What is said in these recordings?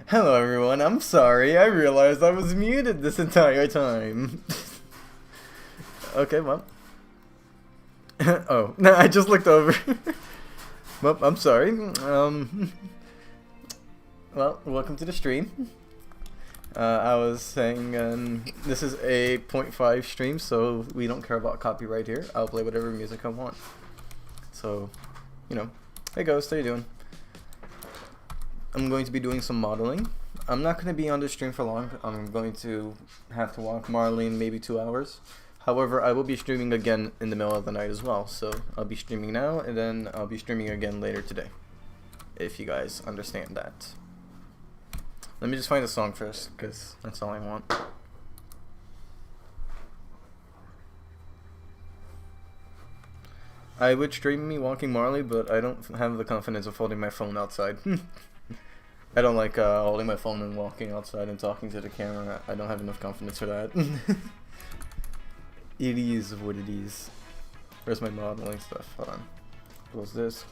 Hello everyone, I'm sorry, I realized I was muted this entire time. Okay, well. Oh, no, I just looked over. Well, I'm sorry. Well, welcome to the stream. I was saying this is a .5 stream, so we don't care about copyright here. I'll play whatever music I want. So, you know, hey Ghost, how you doing? I'm going to be doing some modeling. I'm not going to be on the stream for long. I'm going to have to walk Marlene maybe 2 hours. However, I will be streaming again in the middle of the night as well. So I'll be streaming now, and then I'll be streaming again later today. If you guys understand that. Let me just find a song first, because that's all I want. I would stream me walking Marley, but I don't have the confidence of holding my phone outside. I don't like holding my phone and walking outside and talking to the camera. I don't have enough confidence for that. It is what it is. Where's my modeling stuff? Hold on. Close this,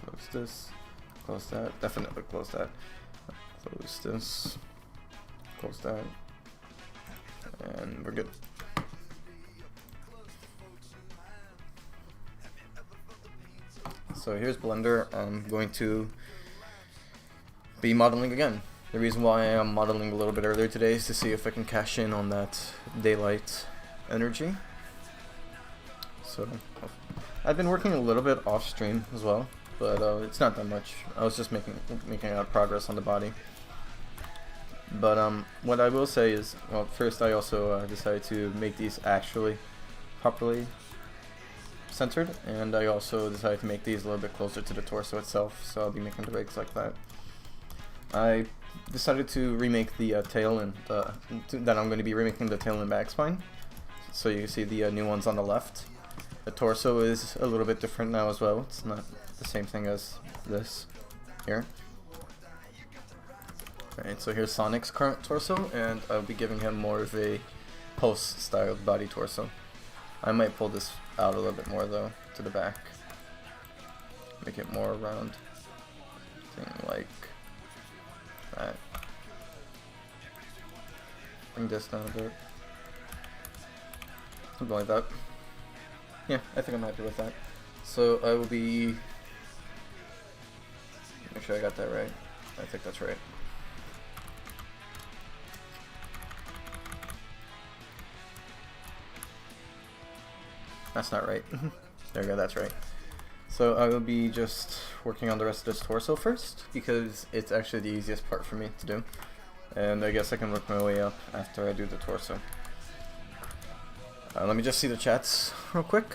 close that. Definitely close that. Close this, close that. And we're good. So here's Blender. I'm going to be modeling again. The reason why I am modeling a little bit earlier today is to see if I can cash in on that daylight energy. So I've been working a little bit off stream as well, but it's not that much. I was just making progress on the body. But what I will say is, well, first I also decided to make these actually properly centered, and I also decided to make these a little bit closer to the torso itself, so I'll be making the legs like that. I decided to remake the tail and that I'm going to be remaking the tail and back spine, so you can see the new ones on the left. The torso is a little bit different now as well. It's not the same thing as this here. Alright, so here's Sonic's current torso, and I'll be giving him more of a post-styled body torso. I might pull this out a little bit more though, to the back. Make it more round. Something like that. Bring this down a bit. Something like that. Yeah, I think I'm happy with that. So I will be... Make sure I got that right. I think that's right. That's not right. There we go, that's right. So I will be just working on the rest of this torso first, because it's actually the easiest part for me to do. And I guess I can work my way up after I do the torso. Let me just see the chats real quick.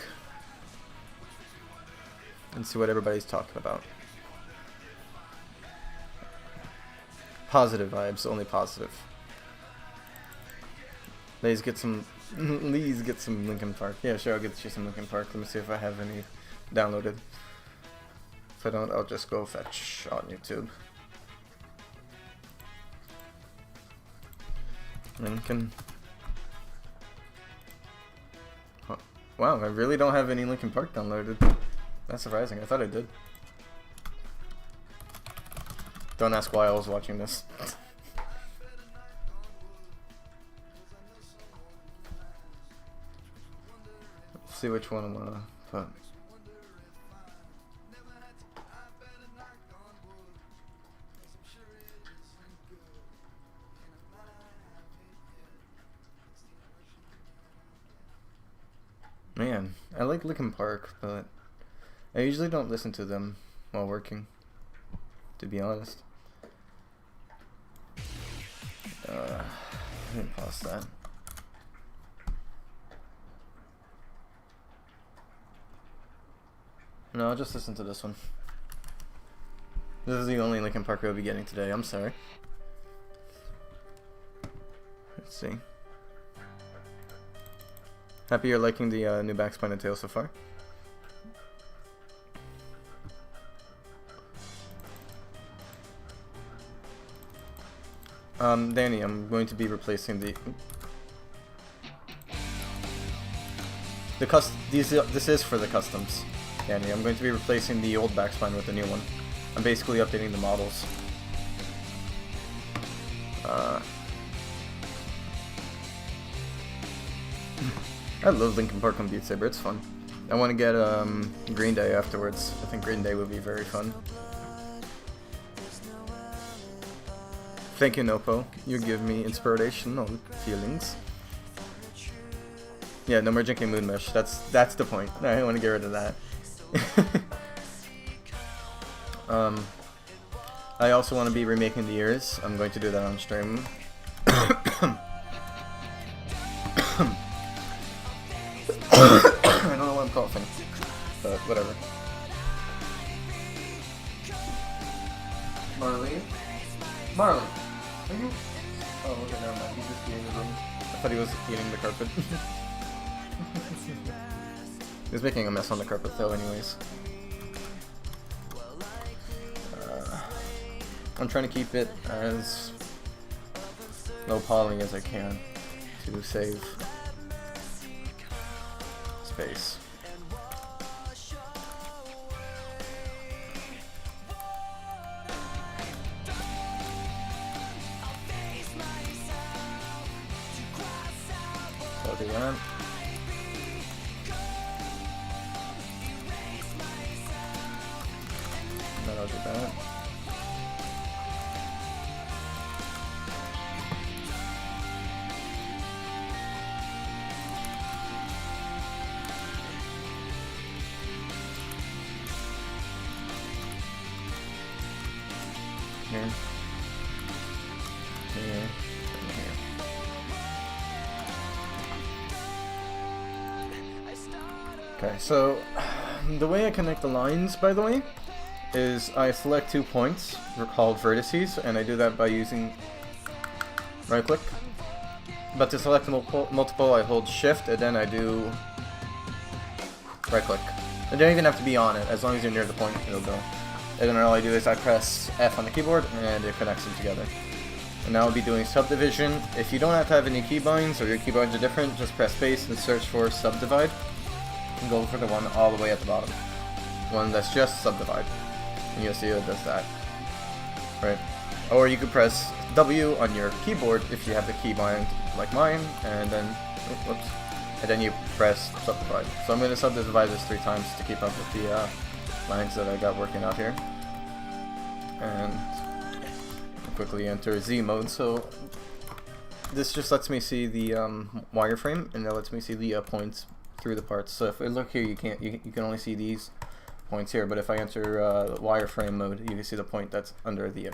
And see what everybody's talking about. Positive vibes, only positive. Please get some Linkin Park. Yeah, sure, I'll get you some Linkin Park. Let me see if I have any downloaded. If I don't, I'll just go fetch on YouTube. Linkin. Oh, wow, I really don't have any Linkin Park downloaded. That's surprising. I thought I did. Don't ask why I was watching this. Let's see which one I want to put. Man, I like Linkin Park, but I usually don't listen to them while working, to be honest. Let me pause that. No, I'll just listen to this one. This is the only Linkin Park we'll be getting today, I'm sorry. Let's see. Happy you're liking the new back spine and tail so far. Danny, I'm going to be replacing this is for the customs, Danny. I'm going to be replacing the old back spine with the new one. I'm basically updating the models. I love Linkin Park on Beat Saber, it's fun. I want to get Green Day afterwards. I think Green Day would be very fun. Thank you, Nopo. You give me inspirational feelings. Yeah, no more drinking Moon Mesh. That's the point. I want to get rid of that. I also want to be remaking the ears. I'm going to do that on stream. I don't know why I'm coughing, but whatever. Marley, are you? Oh, okay, never mind. He's just eating the room. I thought he was eating the carpet. He was making a mess on the carpet, though, anyways. I'm trying to keep it as low poly as I can to save space. So I'll do that. And then I'll do that. Here. Here. And here. Okay, so the way I connect the lines, by the way, is I select 2 points, called vertices, and I do that by using right click. But to select multiple, I hold shift, and then I do right click. It don't even have to be on it, as long as you're near the point, it'll go. And then all I do is I press F on the keyboard and it connects them together. And now I'll be doing subdivision. If you don't have to have any keybinds or your keybinds are different, just press space and search for subdivide. And go for the one all the way at the bottom. One that's just subdivide. And you'll see it does that. Right? Or you could press W on your keyboard if you have the keybind like mine, and then, whoops, and then you press subdivide. So I'm going to subdivide this 3 times to keep up with the lines that I got working out here. And quickly enter Z mode. So this just lets me see the wireframe, and it lets me see the points through the parts. So if I look here, you can only see these points here. But if I enter wireframe mode, you can see the point that's under the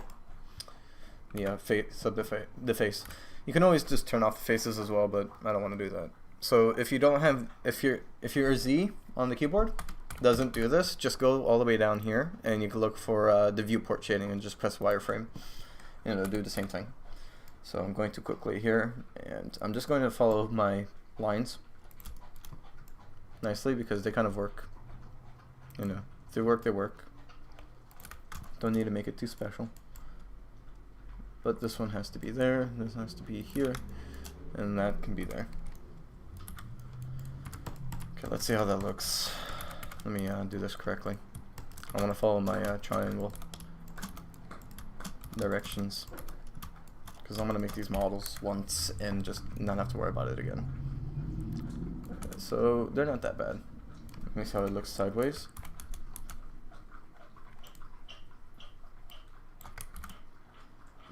face. You can always just turn off the faces as well, but I don't want to do that. So if you don't have, if your Z on the keyboard doesn't do this, just go all the way down here and you can look for the viewport shading and just press wireframe and it'll do the same thing. So I'm going to quickly here, and I'm just going to follow my lines nicely because they kind of work. You know, if they work, they work. Don't need to make it too special. But this one has to be there, this has to be here, and that can be there. Okay, let's see how that looks. Let me do this correctly. I want to follow my triangle directions because I'm going to make these models once and just not have to worry about it again. So they're not that bad. Let me see how it looks sideways.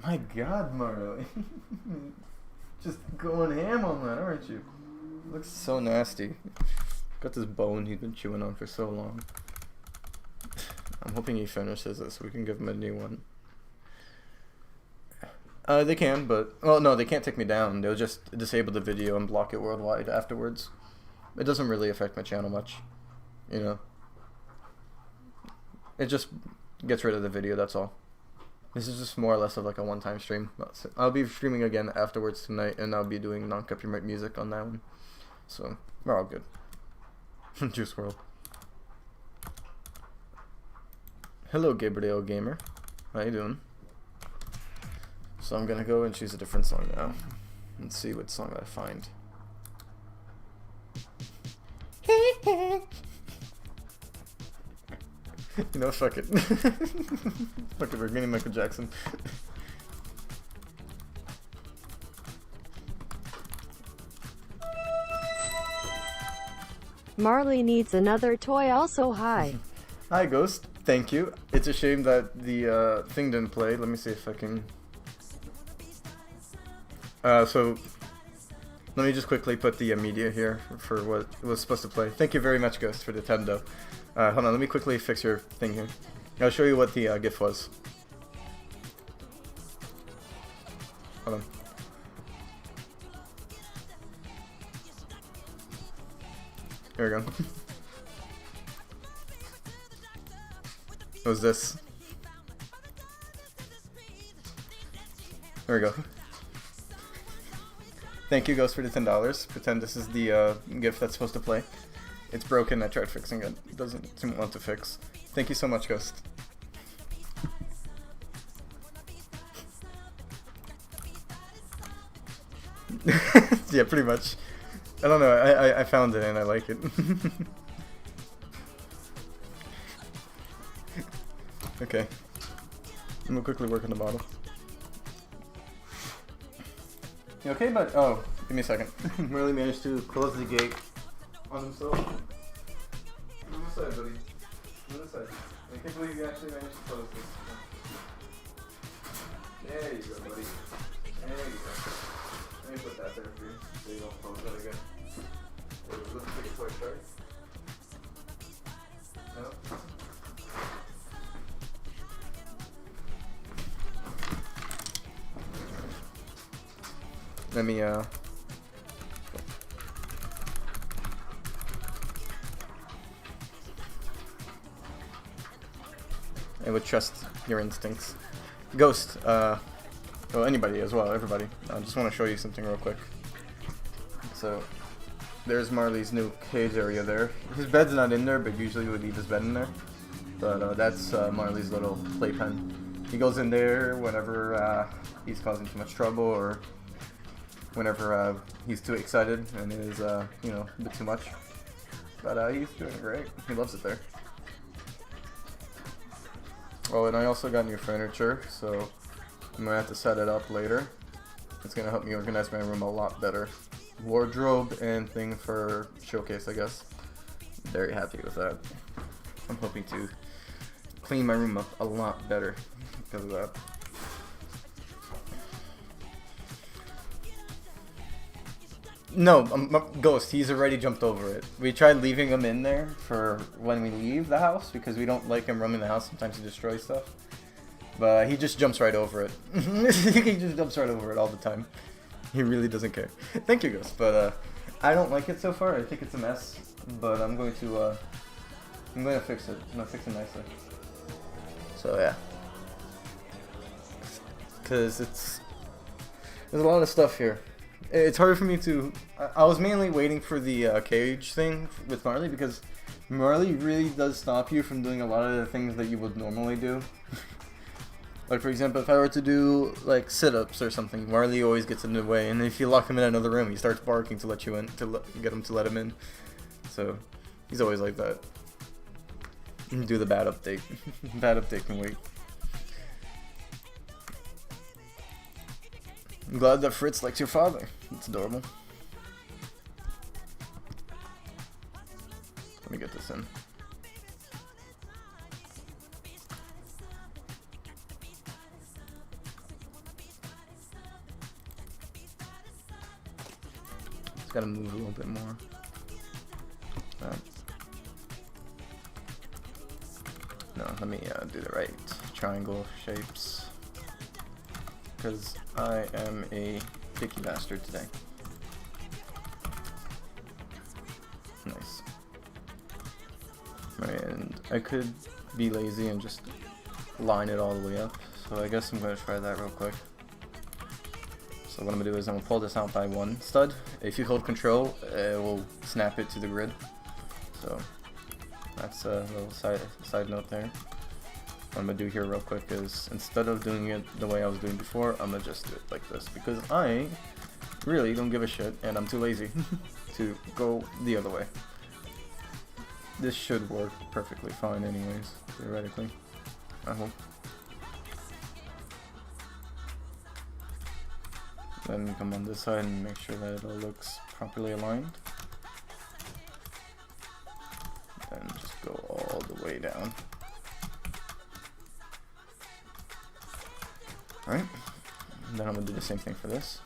My God, Mario. Just going ham on that, aren't you? Looks so nasty. Got this bone he's been chewing on for so long. I'm hoping he finishes this so we can give him a new one. They can, but... Well, no, they can't take me down. They'll just disable the video and block it worldwide afterwards. It doesn't really affect my channel much, you know. It just gets rid of the video, that's all. This is just more or less of like a one-time stream. I'll be streaming again afterwards tonight, and I'll be doing non-copyright music on that one. So, we're all good. Juice WRLD. Hello, Gabriel Gamer. How you doing? So I'm gonna go and choose a different song now, and see what song I find. You know, fuck it. Fuck it, we're getting Michael Jackson. Marley needs another toy. Also, hi. Hi, Ghost. Thank you. It's a shame that the thing didn't play. Let me see if I can... so... Let me just quickly put the media here for what was supposed to play. Thank you very much, Ghost, for the Tendo. Hold on, let me quickly fix your thing here. I'll show you what the GIF was. Hold on. Here we go. What was this? There we go. Thank you, Ghost, for the $10. Pretend this is the GIF that's supposed to play. It's broken. I tried fixing it. It doesn't seem want to fix. Thank you so much, Ghost. Yeah, pretty much. I don't know. I found it and I like it. Okay. I'm gonna quickly work on the model. You okay, but oh, give me a second. Really managed to close the gate on himself. On this side, buddy. On this side. I can't believe you actually managed to close this. There you go, buddy. There you go. Let me put that there for you, so you don't close that again. It looks like a toy shark. No? Let me I would trust your instincts. Ghost, well, anybody as well, everybody. I just want to show you something real quick. So, there's Marley's new cage area there. His bed's not in there, but usually we would leave his bed in there. But that's Marley's little playpen. He goes in there whenever he's causing too much trouble or whenever he's too excited and it is, you know, a bit too much. But he's doing great. He loves it there. Oh, and I also got new furniture, so I'm gonna have to set it up later. It's gonna help me organize my room a lot better. Wardrobe and thing for showcase, I guess. Very happy with that. I'm hoping to clean my room up a lot better because of that. No, Ghost, he's already jumped over it. We tried leaving him in there for when we leave the house because we don't like him roaming the house. Sometimes he destroys stuff. But he just jumps right over it. He just jumps right over it all the time. He really doesn't care. Thank you, Ghost. But I don't like it so far. I think it's a mess. But I'm going to fix it. I'm going to fix it nicely. So yeah. Because there's a lot of stuff here. It's hard for me to... I was mainly waiting for the cage thing with Marley because Marley really does stop you from doing a lot of the things that you would normally do. Like, for example, if I were to do, like, sit-ups or something, Marley always gets in the way, and if you lock him in another room, he starts barking to let you in, to get him to let him in. So, he's always like that. Do the bad update. Bad update can wait. I'm glad that Fritz likes your father. It's adorable. Let me get this in. Just gotta move a little bit more. No, let me do the right triangle shapes. Because I am a picky bastard today. Nice. Right, and I could be lazy and just line it all the way up, so I guess I'm going to try that real quick. So what I'm going to do is I'm going to pull this out by one stud. If you hold control, it will snap it to the grid. So that's a little side note there. What I'm going to do here real quick is, instead of doing it the way I was doing before, I'm going to just do it like this, because I really don't give a shit, and I'm too lazy to go the other way. This should work perfectly fine anyways, theoretically. I hope. Then come on this side and make sure that it all looks properly aligned. way down. Alright, and then I'm gonna do the same thing for this.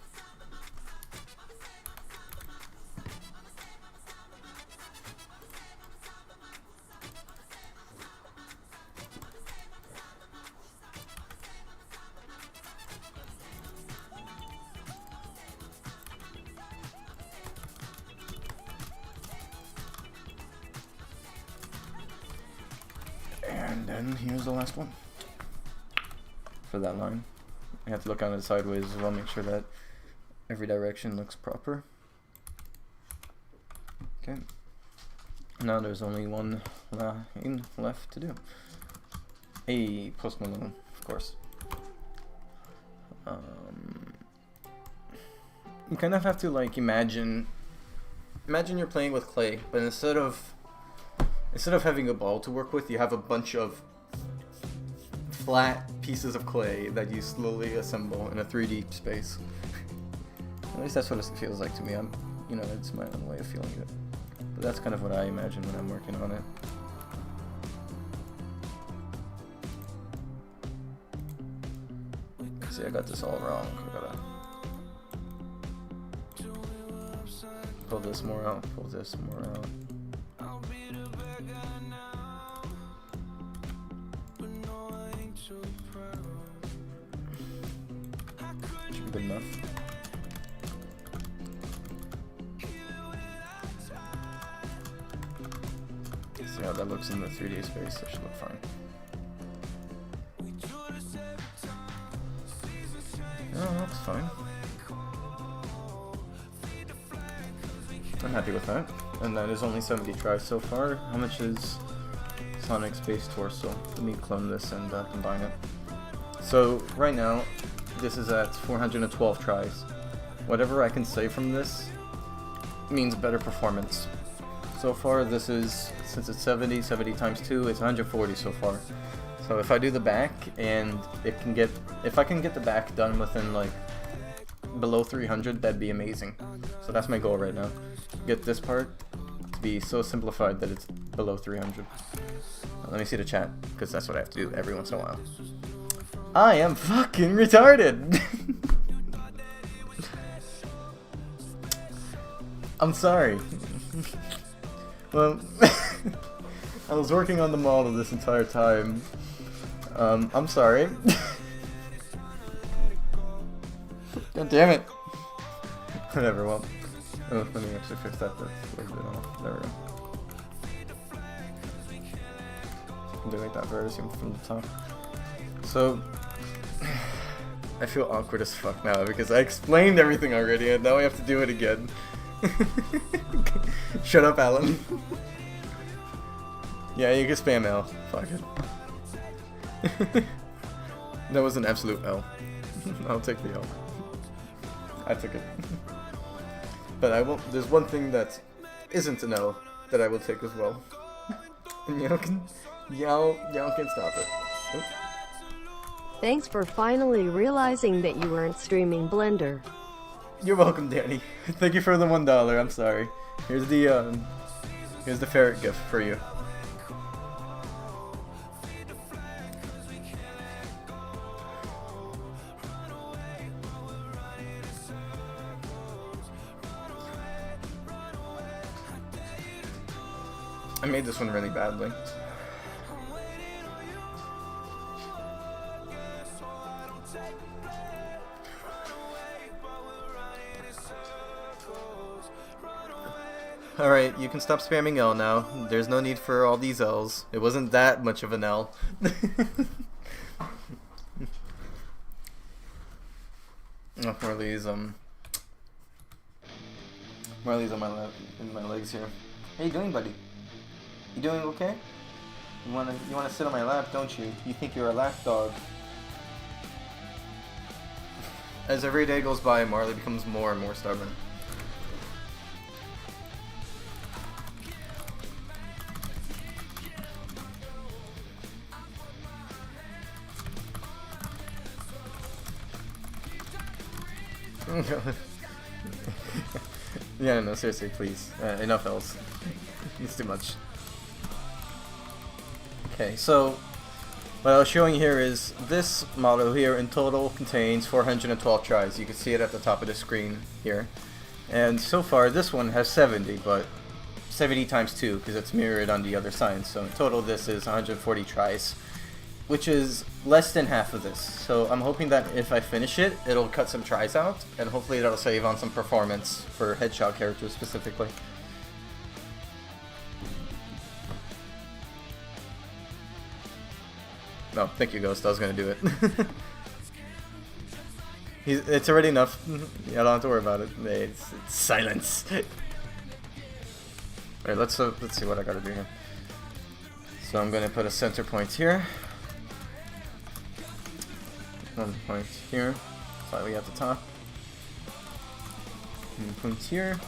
And then here's the last one for that line. I have to look on it sideways as well, make sure that every direction looks proper. Okay. Now there's only one line left to do. A Post Malone, of course. You kind of have to like imagine you're playing with clay, but instead of having a ball to work with, you have a bunch of flat pieces of clay that you slowly assemble in a 3D space. At least that's what it feels like to me. It's my own way of feeling it. But that's kind of what I imagine when I'm working on it. See, I got this all wrong. I gotta pull this more out, pull this more out. Should be good enough. See how that looks in the 3D space, that should look fine. No, that looks fine. I'm happy with that. And that is only 70 tries so far. How much is Sonic's base torso? Let me clone this and combine it. So right now, this is at 412 tries. Whatever I can say from this means better performance. So far, this is, since it's 70 times 2, it's 140 so far. So if I do the back and if I can get the back done within like below 300, that'd be amazing. So that's my goal right now. Get this part to be so simplified that it's below 300. Let me see the chat, because that's what I have to do every once in a while. I am fucking retarded! I'm sorry. Well, I was working on the model this entire time. I'm sorry. God damn it. Whatever, well. Oh, let me actually fix that. That's a little bit off. There we go. Delete that vertice from the top. So, I feel awkward as fuck now because I explained everything already and now I have to do it again. Shut up, Alan. Yeah, you can spam L. Fuck it. That was an absolute L. I'll take the L. I took it. But I won't. There's one thing that isn't an L that I will take as well. And y'all can stop it. Oop. Thanks for finally realizing that you weren't streaming Blender. You're welcome, Danny. Thank you for the $1. I'm sorry. Here's the ferret gift for you. I made this one really badly. Alright, you can stop spamming L now. There's no need for all these L's. It wasn't that much of an L. Oh, Marley's Marley's on my legs here. How you doing, buddy? You doing okay? You wanna sit on my lap, don't you? You think you're a lap dog. As every day goes by, Marley becomes more and more stubborn. Yeah, no, seriously, please. Enough else. It's too much. Okay, so what I was showing here is this model here in total contains 412 tries. You can see it at the top of the screen here. And so far this one has 70, but 70 times 2 because it's mirrored on the other side. So in total this is 140 tries, which is less than half of this. So I'm hoping that if I finish it, it'll cut some tries out, and hopefully that'll save on some performance for headshot characters specifically. No, thank you, Ghost. I was gonna do it. It's already enough. I don't have to worry about it. It's silence. Alright, let's see what I gotta do here. So I'm gonna put a center point here. 1 point here, slightly at the top. 1 point here.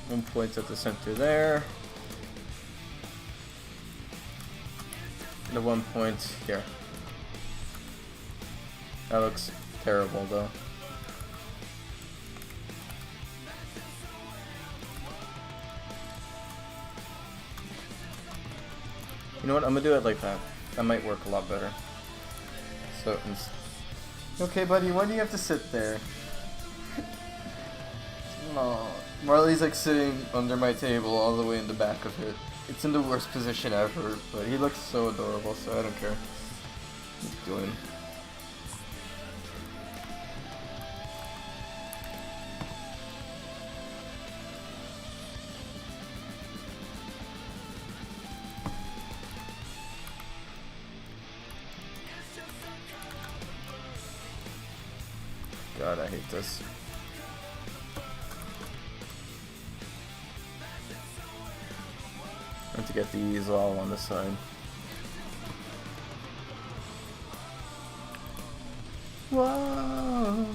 1 point at the center there. The 1 point here. That looks terrible though. You know what? I'm gonna do it like that. That might work a lot better. So, okay, buddy, why do you have to sit there? No, Marley's like sitting under my table all the way in the back of it. It's in the worst position ever, but he looks so adorable, so I don't care. He's doing. God, I hate this. I have to get these all on this side. Whoa!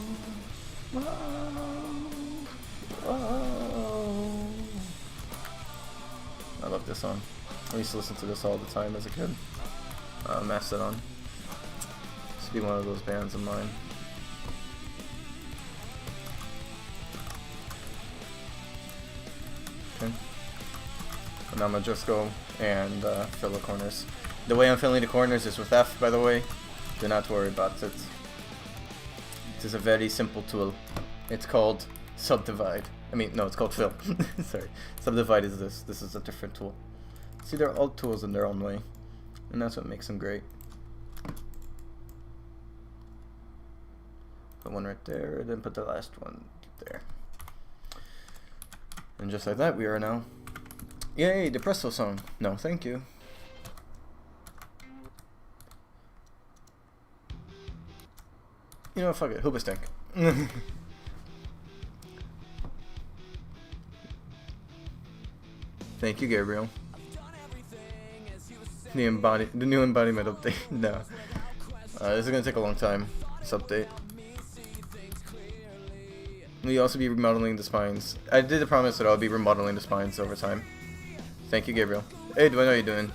Whoa! Whoa! I love this song. I used to listen to this all the time as a kid. Mastodon. Used to be one of those bands of mine. Okay. And I'm gonna just go and fill the corners. The way I'm filling the corners is with F, by the way. Do not worry about it. It is a very simple tool. It's called Subdivide. I mean, no, it's called Fill. Sorry. Subdivide is this. This is a different tool. See, they're all tools in their own way. And that's what makes them great. Put one right there, then put the last one there. And just like that, we are now. Yay, the Presto song. No, thank you. You know, fuck it, Hoobastank. Thank you, Gabriel. The new embodiment update. No. This is gonna take a long time, this update. We'll also be remodeling the spines. I did promise that I'll be remodeling the spines over time. Thank you, Gabriel. Hey, Dwayne, how you doing?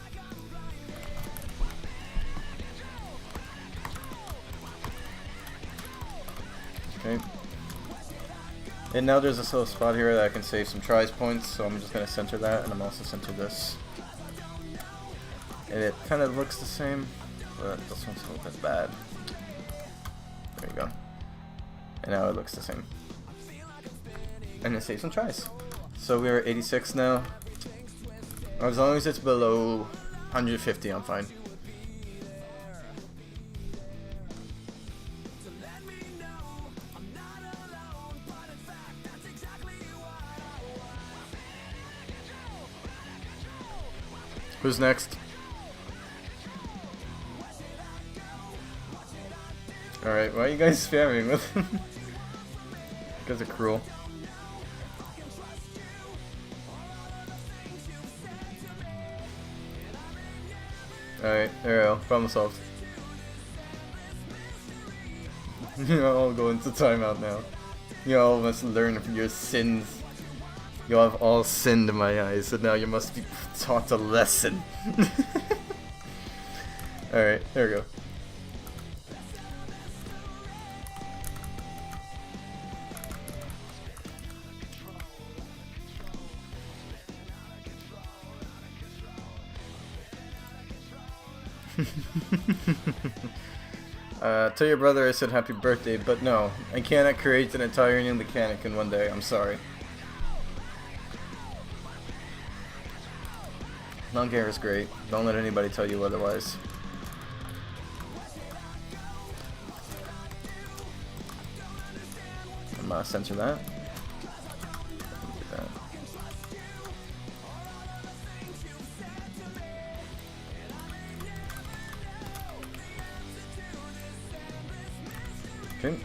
Okay. And now there's this little spot here that I can save some tries points, so I'm just gonna center that, and I'm also center this. And it kind of looks the same, but this one's a little bit bad. There you go. And now it looks the same. And it saves some tries. So we're at 86 now. As long as it's below 150, I'm fine. Who's next? Alright, why are you guys spamming with him? You guys are cruel. Alright, there we go. Problem solved. You all go into timeout now. You all must learn from your sins. You have all sinned in my eyes, so now you must be taught a lesson. Alright, there we go. Tell your brother I said happy birthday, but no, I cannot create an entire new mechanic in one day. I'm sorry. Non-gear is great. Don't let anybody tell you otherwise. I'm gonna censor that. Do that. Okay.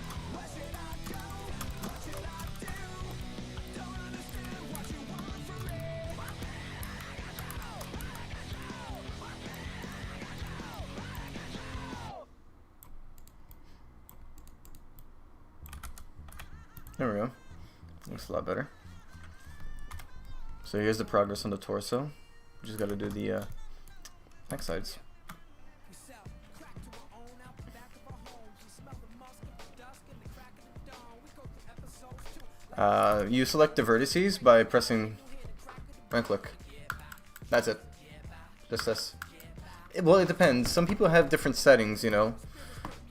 There we go. Looks a lot better. So here's the progress on the torso. Just got to do the back sides. You select the vertices by pressing right click. That's it. Just this. Well, it depends. Some people have different settings, you know.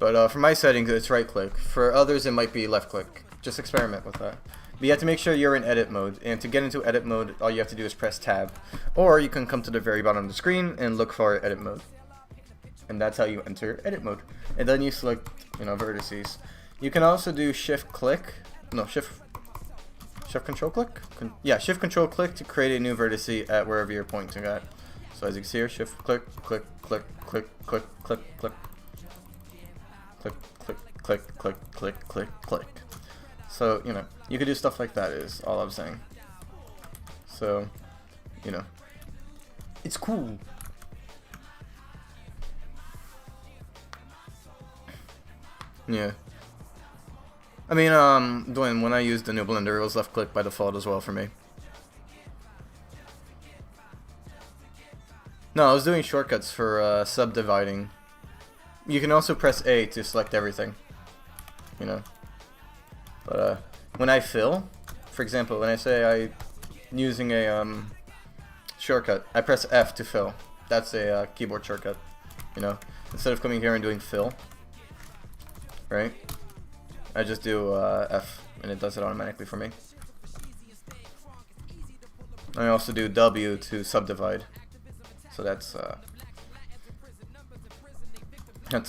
But for my settings, it's right click. For others, it might be left click. Just experiment with that. But you have to make sure you're in edit mode. And to get into edit mode, all you have to do is press tab. Or you can come to the very bottom of the screen and look for edit mode. And that's how you enter edit mode. And then you select, you know, vertices. You can also do shift click. No, shift control click? Shift control click to create a new vertice at wherever you're pointing at. So as you can see here, shift click, click, click, click, click, click, click. Click, click, click, click, click, click, click. So, you know, you could do stuff like that is all I'm saying. So, you know, it's cool. Yeah. I mean, Dwayne, when I used the new Blender, it was left click by default as well for me. No, I was doing shortcuts for subdividing. You can also press A to select everything, you know. But when I fill, for example, when I say I'm using a shortcut, I press F to fill. That's a keyboard shortcut, you know. Instead of coming here and doing fill, right? I just do F, and it does it automatically for me. I also do W to subdivide. So that's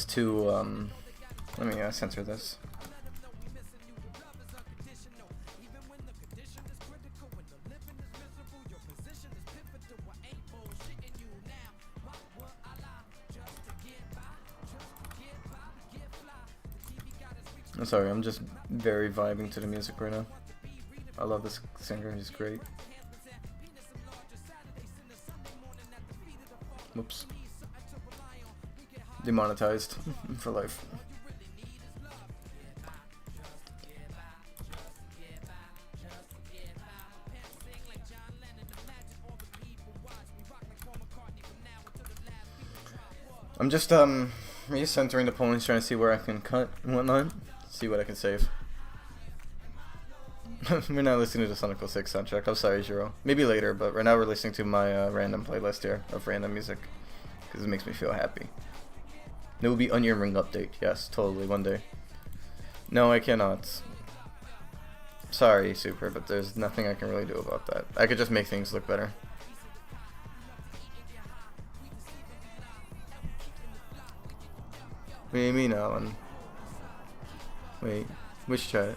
to let me censor this. I'm sorry, I'm just very vibing to the music right now. I love this singer, he's great. Whoops. Demonetized for life. I'm just recentering the points, trying to see where I can cut and whatnot. See what I can save. We're not listening to the Sonic 06 soundtrack. I'm sorry, Jiro. Maybe later, but right now we're listening to my random playlist here of random music because it makes me feel happy. There will be Onion Ring update. Yes, totally, one day. No, I cannot. Sorry, Super, but there's nothing I can really do about that. I could just make things look better. What do you mean, Alan? Wait, which chat?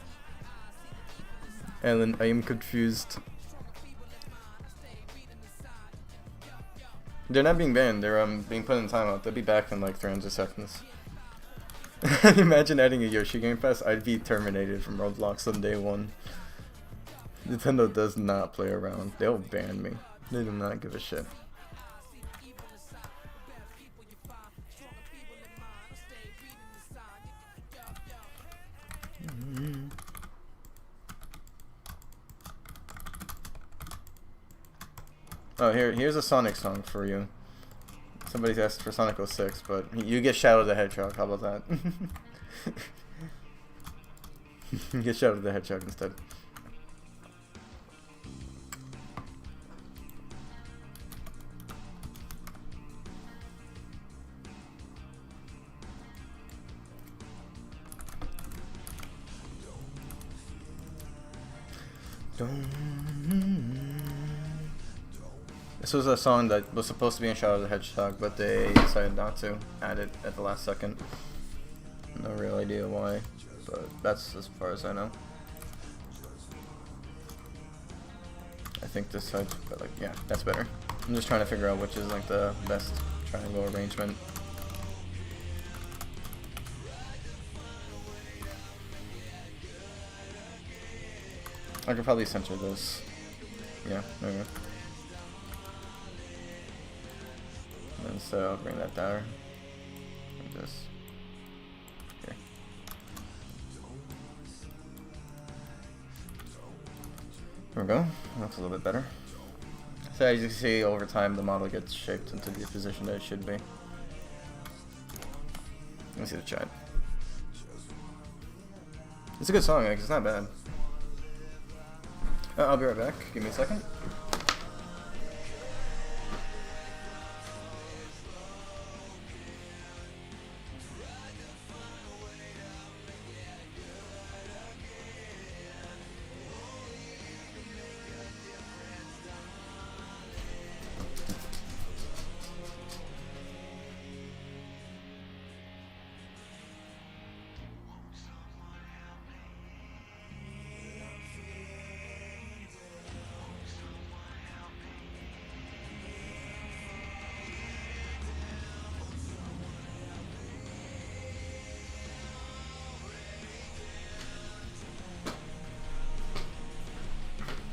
Alan, I am confused. They're not being banned, they're being put in timeout. They'll be back in like 300 seconds. Imagine adding a Yoshi Game Pass, I'd be terminated from Roblox on day one. Nintendo does not play around. They'll ban me. They do not give a shit. Oh, here's a Sonic song for you. Somebody's asked for Sonic 06, but you get Shadow the Hedgehog. How about that? You get Shadow the Hedgehog instead. This was a song that was supposed to be in Shadow the Hedgehog, but they decided not to add it at the last second. No real idea why, but that's as far as I know. I think this side, but like, yeah, that's better. I'm just trying to figure out which is like the best triangle arrangement. I could probably center this. Yeah, there we go. And so I'll bring that down. Like this. Here. There we go. Looks a little bit better. So as you can see, over time the model gets shaped into the position that it should be. Let me see the chat. It's a good song, like, it's not bad. I'll be right back. Give me a second.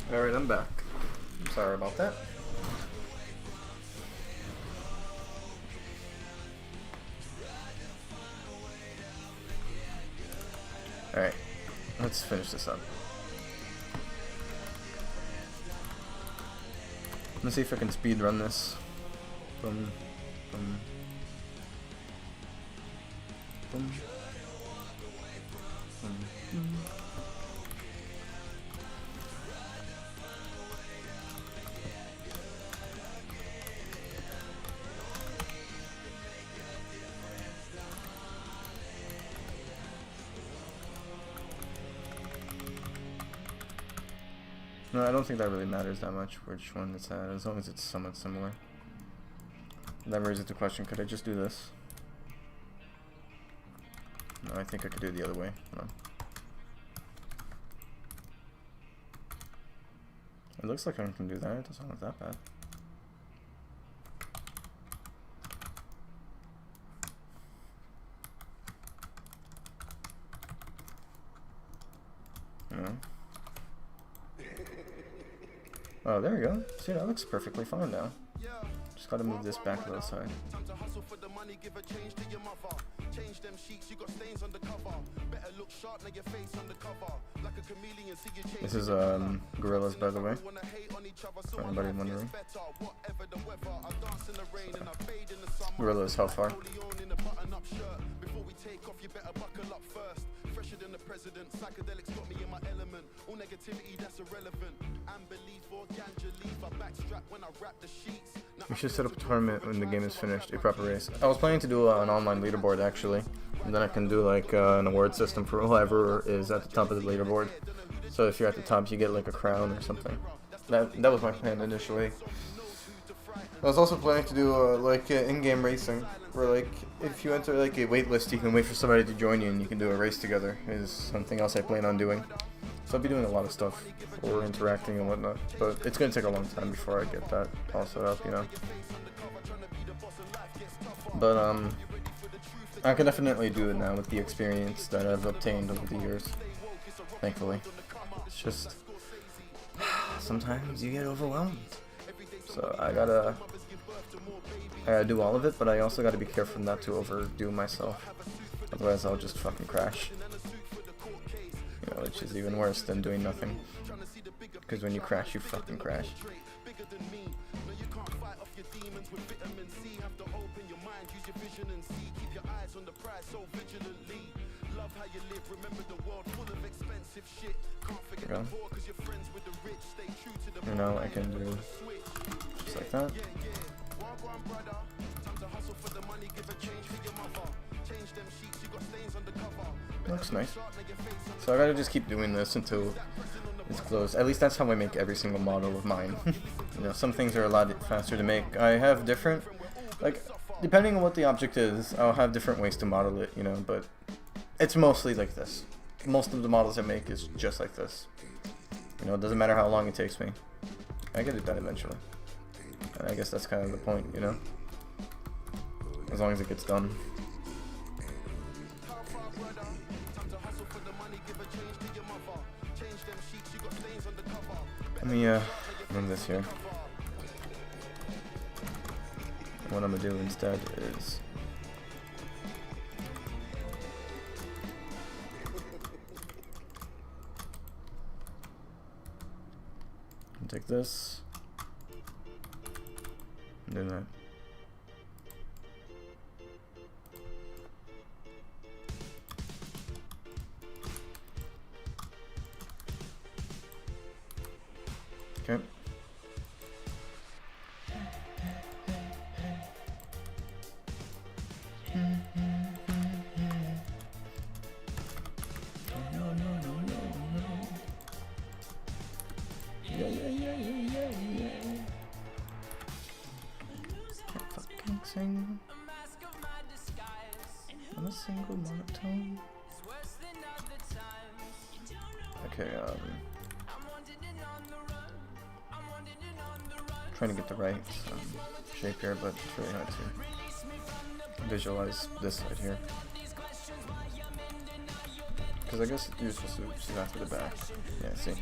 Alright, I'm back. I'm sorry about that. Alright, let's finish this up. Let's see if I can speed run this. Boom, boom, boom, boom, boom. No, I don't think that really matters that much which one it's at, as long as it's somewhat similar. That raises the question, could I just do this? No, I think I could do it the other way. Hold on. It looks like I can do that, it doesn't look that bad. Yeah. Oh, there we go. See, that looks perfectly fine now. Just gotta move this back to the side. This is Gorillas, by the way, for anybody wondering. Gorillas, how far? We should set up a tournament when the game is finished, a proper race. I was planning to do an online leaderboard actually, and then I can do like an award system for whoever is at the top of the leaderboard. So if you're at the top, you get like a crown or something. That was my plan initially. I was also planning to do like in-game racing, where like if you enter like a wait list, you can wait for somebody to join you and you can do a race together. Is something else I plan on doing. So I'll be doing a lot of stuff for interacting and whatnot, but it's gonna take a long time before I get that all set up, you know. But I can definitely do it now with the experience that I've obtained over the years. Thankfully, it's just sometimes you get overwhelmed. So I gotta do all of it, but I also gotta be careful not to overdo myself. Otherwise, I'll just fucking crash. You know, which is even worse than doing nothing. Because when you crash, you fucking crash. There we go. You know, I can do just like that. Looks nice. So I gotta just keep doing this until it's those. At least that's how I make every single model of mine. You know, some things are a lot faster to make. I have different, like, depending on what the object is, I'll have different ways to model it, you know, but it's mostly like this. Most of the models I make is just like this. You know, it doesn't matter how long it takes me. I get it done eventually. And I guess that's kind of the point, you know? As long as it gets done. Let me run this here. What I'm gonna do instead is take this and do that. Okay. Can't fucking sing on a single monotone. Okay, trying to get the right shape here, but it's really hard to visualize this side here. Because I guess you're supposed to see that through the back. Yeah, see.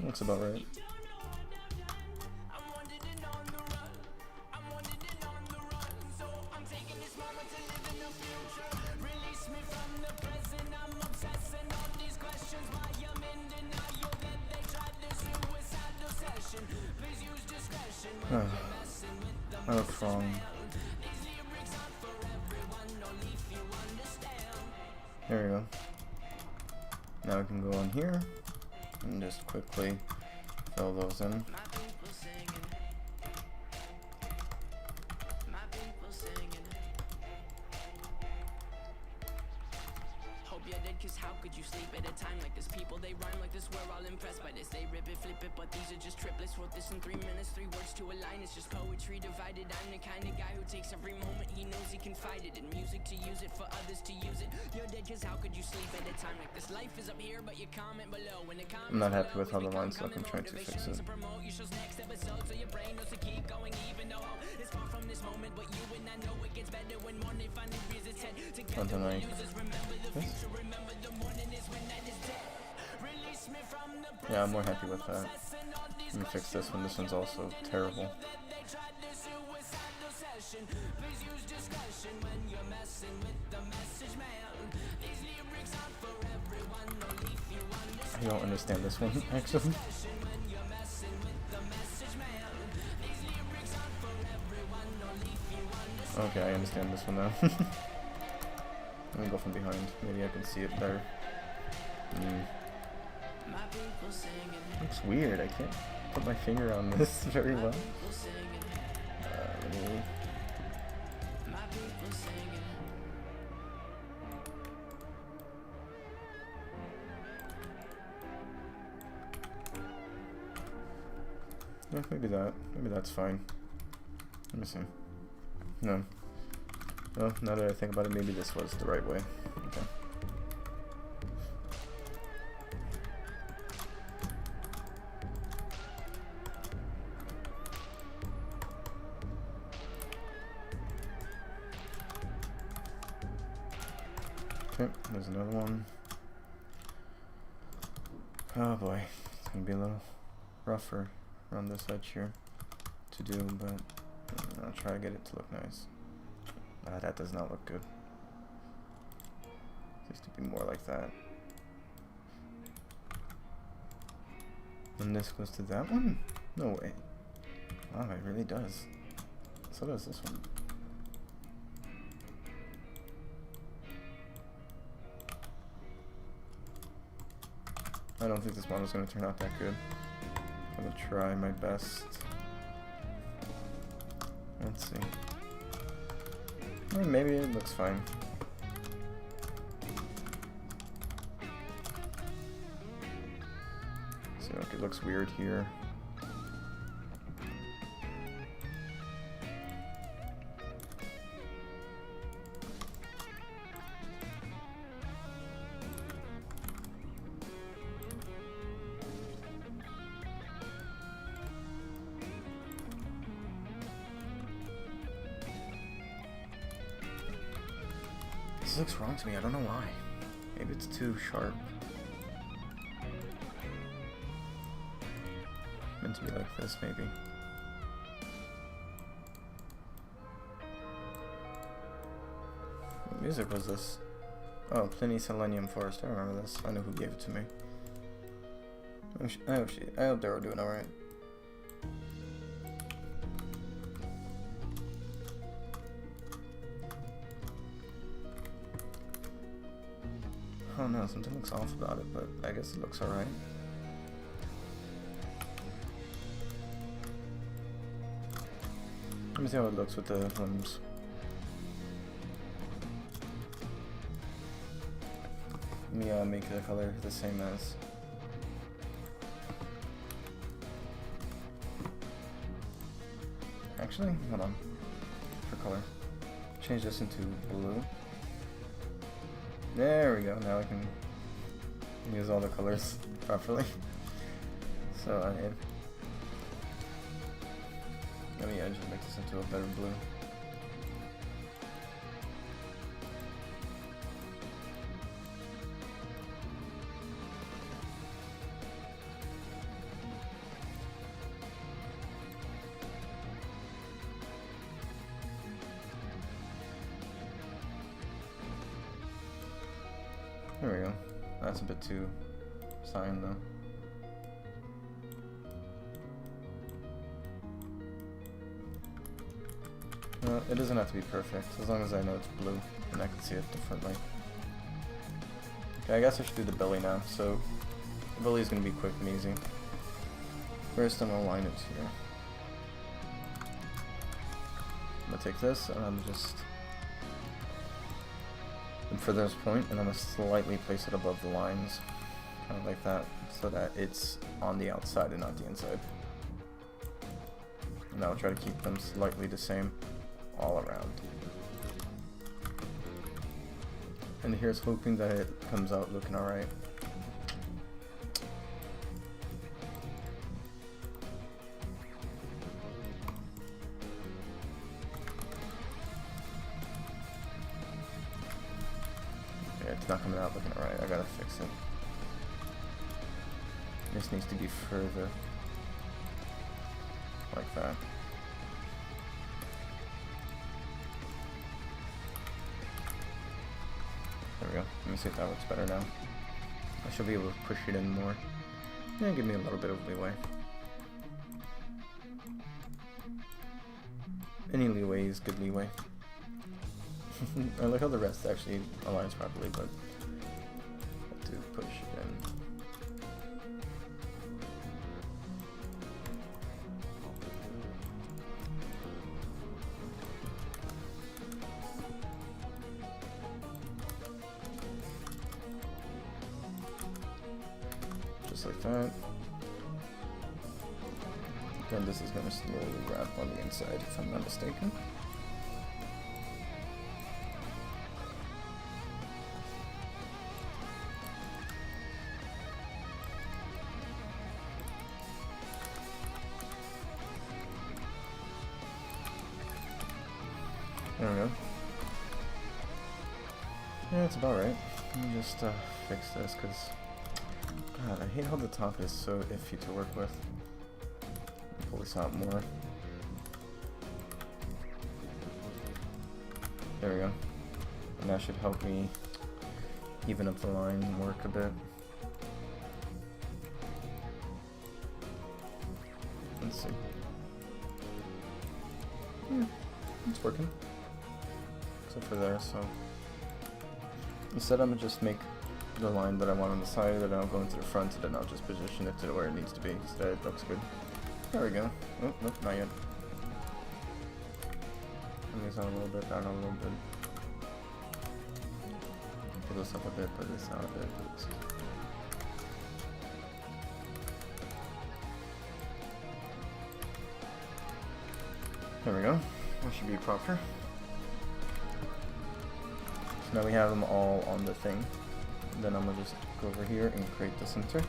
Looks about right. That looks wrong. There we go. Now we can go on here and just quickly fill those in. Cause how could you sleep at a time like this? People they rhyme like this, we're all impressed by this. They rip it, flip it, but these are just triplets. Wrote this in 3 minutes, 3 words to a line. It's just poetry divided. I'm the kind of guy who takes every moment he knows he can fight it. In music to use it, for others to use it. You're dead cause how could you sleep at a time like this? Life is up here, but you comment below. When it comes I'm not happy with how the lines look. I'm trying to fix it. Something like this. Yeah, I'm more happy with that. Let me fix this one. This one's also terrible. I don't understand this one, actually. Okay, I understand this one now. Let me go from behind. Maybe I can see it better. Looks weird. I can't put my finger on this very well. Let me... Yeah, maybe that. Maybe that's fine. Let me see. No. Well, now that I think about it, maybe this was the right way. Okay. Okay, there's another one. Oh boy, it's gonna be a little rougher around this edge here to do, but I'll try to get it to look nice. That does not look good. It needs to be more like that. And this goes to that one? No way. Wow, it really does. So does this one. I don't think this model's gonna turn out that good. I'm gonna try my best. Let's see. Or maybe it looks fine. See, like it looks weird here. This looks wrong to me, I don't know why. Maybe it's too sharp. Meant to be like this, maybe. What music was this? Oh, Pliny Selenium Forest, I remember this. I know who gave it to me. I hope they were doing alright. Oh no, something looks off about it, but I guess it looks alright. Let me see how it looks with the limbs. Let me make the color the same as. Actually, hold on. For color. Change this into blue. There we go, now I can use all the colors properly. So let me just make this into a better blue. There we go. That's a bit too cyan though. It doesn't have to be perfect, as long as I know it's blue and I can see it differently. Okay, I guess I should do the belly now. So the belly is going to be quick and easy. First I'm going to line it here. I'm going to take this and I'm just for this point, and I'm going to slightly place it above the lines, kind of like that, so that it's on the outside and not the inside. And I'll try to keep them slightly the same all around. And here's hoping that it comes out looking alright. It's not coming out looking alright. I gotta fix it. This needs to be further. Like that. There we go. Let me see if that looks better now. I should be able to push it in more. Yeah, give me a little bit of leeway. Any leeway is good leeway. I like how the rest actually aligns properly, but I have to push it in. Just like that. Then this is going to slowly wrap on the inside, if I'm not mistaken. There we go. Yeah, it's about right. Let me just fix this, because God, I hate how the top is so iffy to work with. Pull this out more. There we go. And that should help me even up the line and work a bit. It's working. Except for there, so. Instead, I'm gonna just make the line that I want on the side, then I'll go into the front, and then I'll just position it to where it needs to be, so that it looks good. There we go. Oh, nope, not yet. Bring this out a little bit, down a little bit. Pull this up a bit, put this out a bit. Oops. There we go. That should be proper. So now we have them all on the thing. Then I'm gonna just go over here and create the center.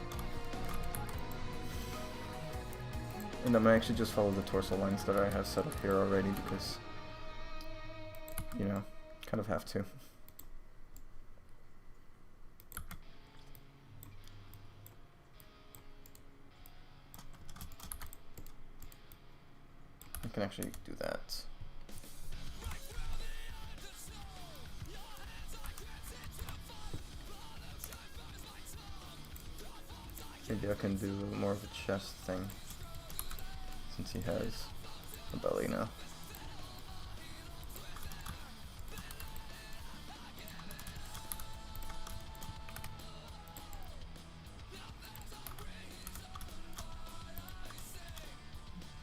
And I'm gonna actually just follow the torso lines that I have set up here already because, you know, kind of have to. I can actually do that. Maybe I can do more of a chest thing, since he has a belly now.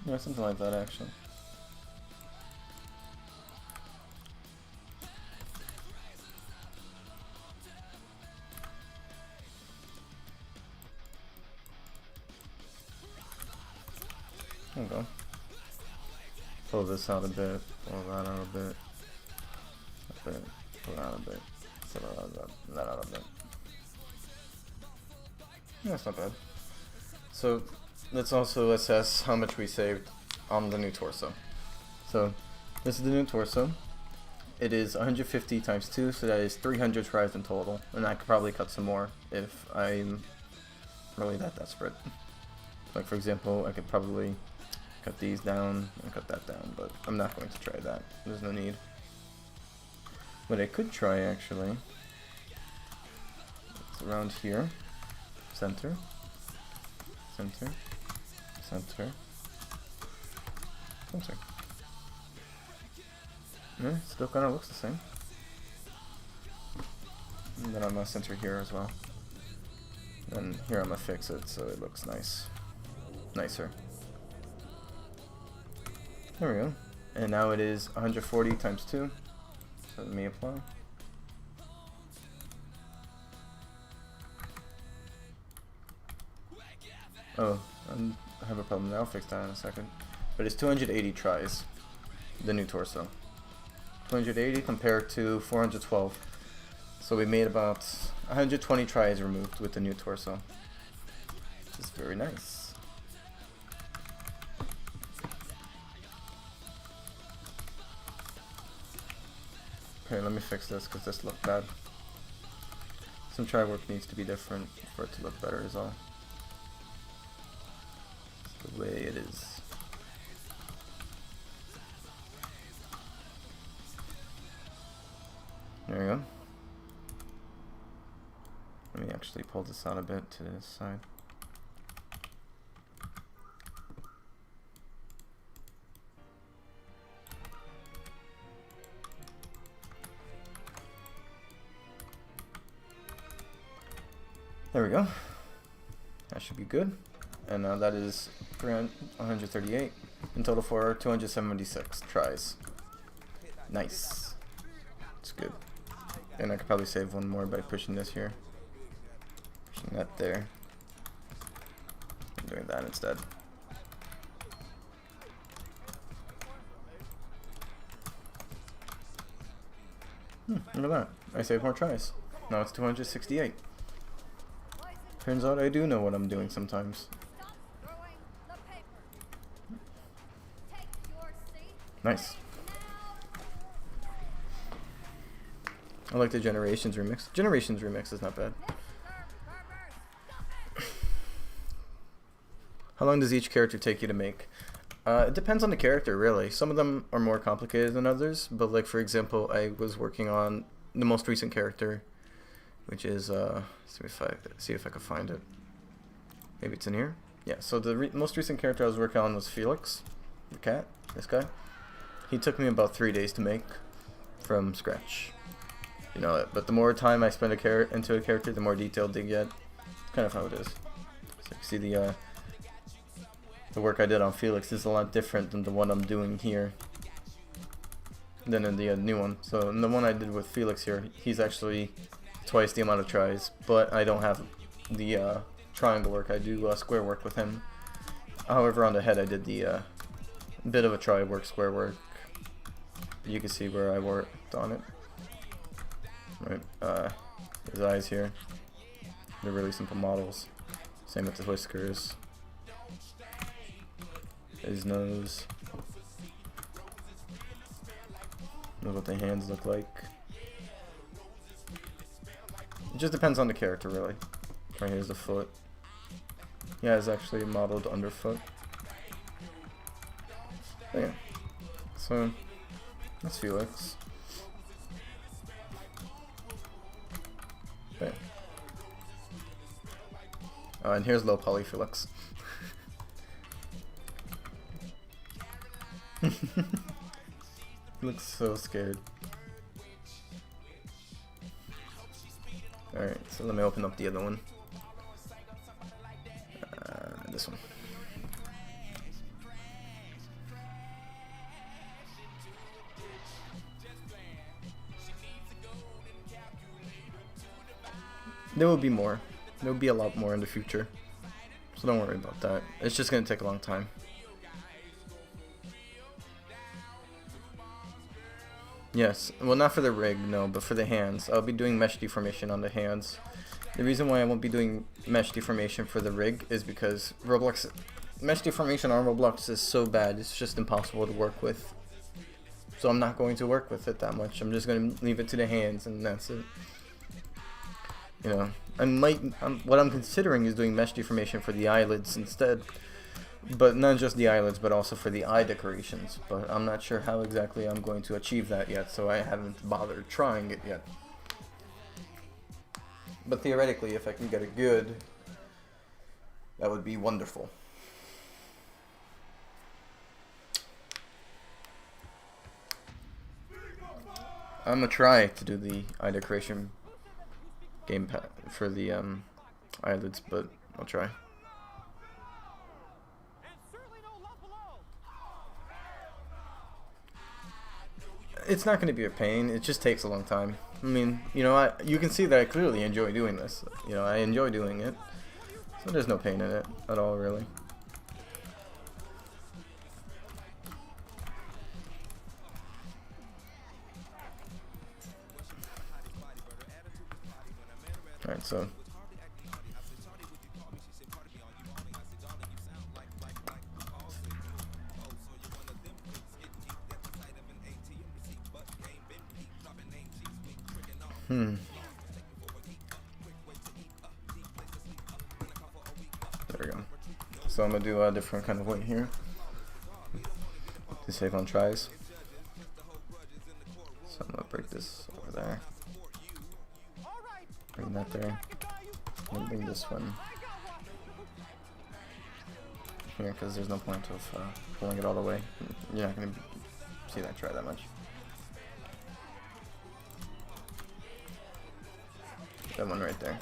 Yeah, something like that actually. There we go. Pull this out a bit, pull that out a bit, pull that out a bit, pull that out a bit. Yeah, that's not bad. So let's also assess how much we saved on the new torso. So this is the new torso. It is 150 times 2, so that is 300 tries in total, and I could probably cut some more if I'm really that desperate. Like for example, I could probably cut these down and cut that down, but I'm not going to try that. There's no need. What I could try actually, it's around here, center, center, center, center. Yeah, still kind of looks the same. And then I'm gonna center here as well. And here I'm gonna fix it so it looks nicer. There we go. And now it is 140 times 2. So let me apply. Oh, I have a problem there. I'll fix that in a second. But it's 280 tries, the new torso. 280 compared to 412. So we made about 120 tries removed with the new torso. Which is very nice. Okay, let me fix this because this looked bad. Some try work needs to be different for it to look better is all. It's the way it is. There we go. Let me actually pull this out a bit to this side. There we go. That should be good. And that is 138 in total for 276 tries. Nice. It's good. And I could probably save one more by pushing this here. Pushing that there. And doing that instead. Look at that. I saved more tries. Now it's 268. Turns out I do know what I'm doing sometimes. Nice. I like the Generations remix. Generations remix is not bad. How long does each character take you to make? It depends on the character, really. Some of them are more complicated than others, but like for example, I was working on the most recent character, which is see if I can find it. Maybe it's in here. Yeah. So the most recent character I was working on was Felix, the cat. This guy. he took me about 3 days to make from scratch. You know, but the more time I spend into a character, the more detailed they get. Kind of how it is. So you see the work I did on Felix is a lot different than the one I'm doing here, than in the new one. So in the one I did with Felix here, he's actually twice the amount of tries, but I don't have the triangle work. I do square work with him. However, on the head I did the bit of a try work, square work. You can see where I worked on it. Right, his eyes here. They're really simple models. Same with the whiskers. His nose. Look what the hands look like. It just depends on the character, really. Right here's the foot. Yeah, it's actually modeled underfoot. But yeah. So that's Felix. But yeah. Oh, and here's low poly Felix. Looks so scared. Alright, so let me open up the other one. This one. There will be more. There will be a lot more in the future. So don't worry about that. It's just going to take a long time. Yes, well not for the rig, no, but for the hands. I'll be doing mesh deformation on the hands. The reason why I won't be doing mesh deformation for the rig is because Roblox, mesh deformation on Roblox is so bad, it's just impossible to work with. So I'm not going to work with it that much. I'm just going to leave it to the hands and that's it. You know, what I'm considering is doing mesh deformation for the eyelids instead. But not just the eyelids, but also for the eye decorations. But I'm not sure how exactly I'm going to achieve that yet, so I haven't bothered trying it yet. But theoretically, if I can get it good, that would be wonderful. I'm gonna try to do the eye decoration gamepad for the eyelids, but I'll try. It's not going to be a pain. It just takes a long time. I mean, you know, you can see that I clearly enjoy doing this. You know, I enjoy doing it. So there's no pain in it at all, really. Alright, so there we go. So I'm gonna do a different kind of way here to save on tries. So I'm gonna break this over there. Bring that there. And bring this one here because there's no point of pulling it all the way. You're not gonna see that try that much. That one right there.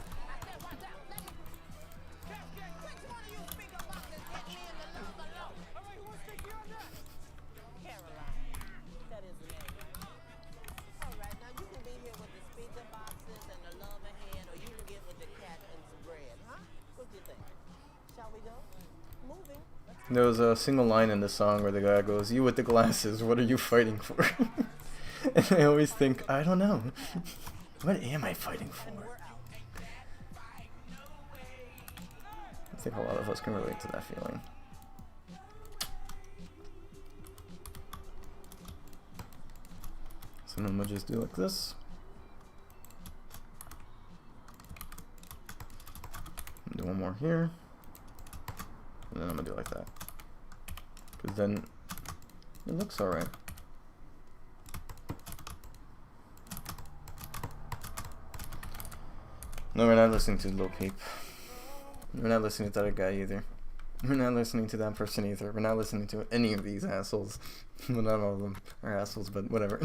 There was a single line in the song where the guy goes, "You with the glasses, what are you fighting for?" And I always think, I don't know. What am I fighting for? I think a lot of us can relate to that feeling. So I'm gonna just do like this. Do one more here. And then I'm gonna do like that. Because then it looks alright. No, we're not listening to Lil Peep. We're not listening to that other guy either. We're not listening to that person either. We're not listening to any of these assholes. Well, not all of them are assholes, but whatever.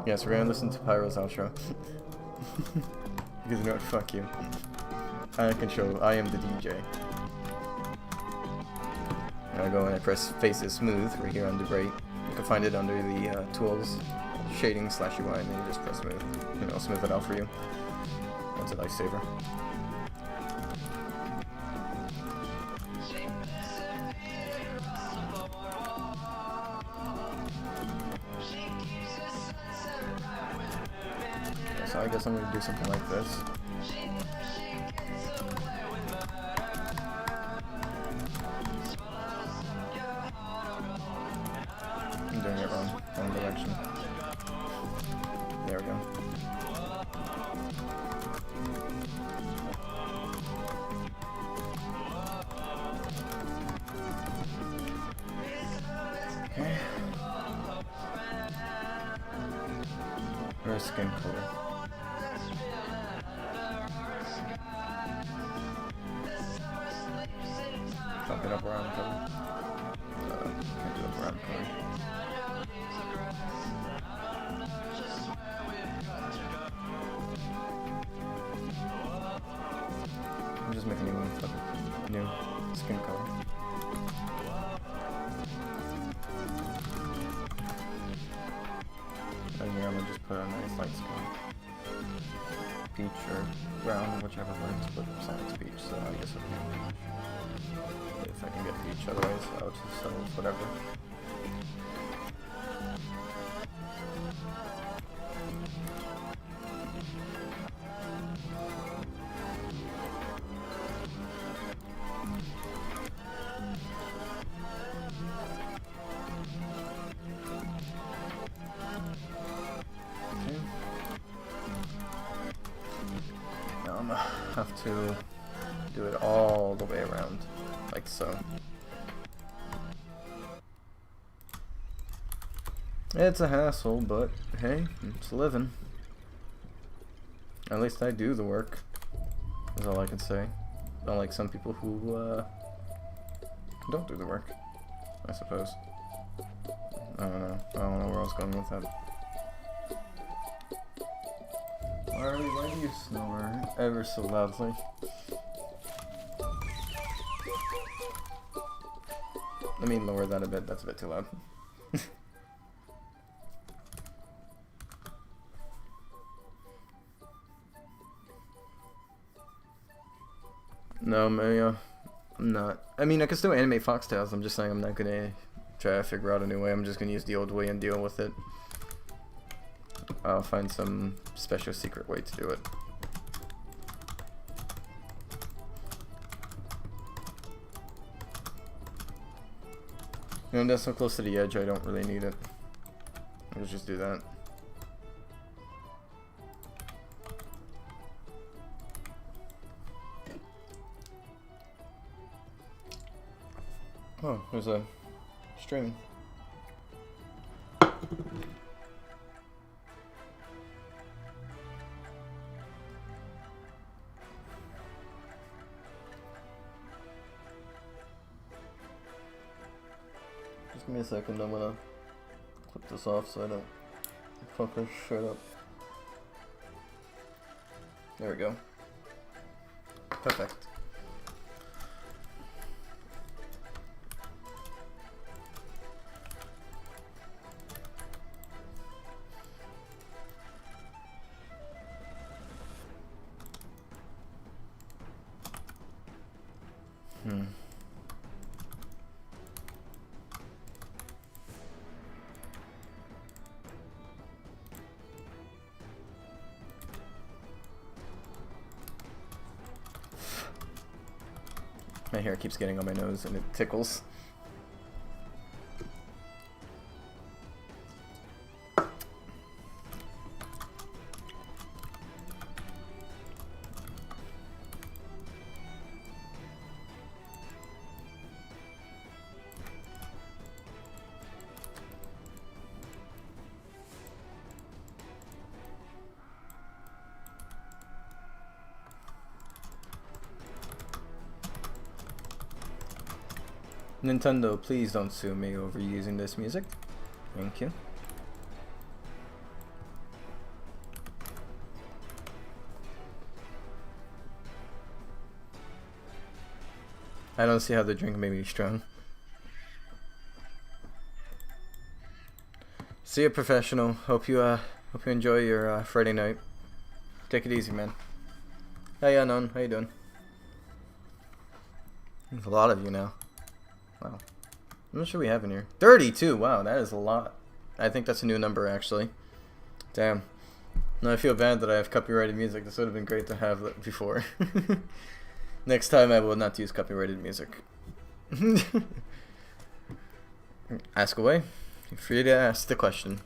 Yes, we're gonna listen to Pyro's outro. Because you know what? Fuck you. I can show. I am the DJ. I go and I press Face is Smooth right here on the right. You can find it under the tools, shading / UI, and then you just press smooth. And it'll smooth it out for you. That's a lifesaver. Yeah, so I guess I'm gonna do something like this. I'm doing it wrong direction. There we go. Okay. Where's skin color? Fuck it up around color. Can't do up around color. I'm just making a new skin color. And here I'm gonna just put a nice light skin. Peach or brown, whichever works, but Sonic's peach, so I guess okay. If I can get peach, otherwise I'll just settle with whatever. Now I'm gonna have to do it all the way around, like so. It's a hassle, but hey, it's living. At least I do the work, is all I can say. Unlike some people who don't do the work, I suppose. I don't know where I was going with that. Why do you snore ever so loudly? Let me lower that a bit, that's a bit too loud. No, Maria, I'm not. I mean, I can still animate foxtails, I'm just saying I'm not gonna try to figure out a new way. I'm just gonna use the old way and deal with it. I'll find some special secret way to do it. You know, that's so close to the edge, I don't really need it. Let's just do that. Oh, there's a string. Just give me a second, I'm gonna clip this off so I don't fuck this shit up. There we go. Perfect. My hair keeps getting on my nose and it tickles. Nintendo, please don't sue me over using this music. Thank you. I don't see how the drink made me strong. See you, professional. Hope you enjoy your Friday night. Take it easy, man. Hey, Unknown. How you doing? There's a lot of you now. Wow. I'm not sure we have in here. 32! Wow, that is a lot. I think that's a new number, actually. Damn. No, I feel bad that I have copyrighted music. This would have been great to have before. Next time I will not use copyrighted music. Ask away. You're free to ask the question.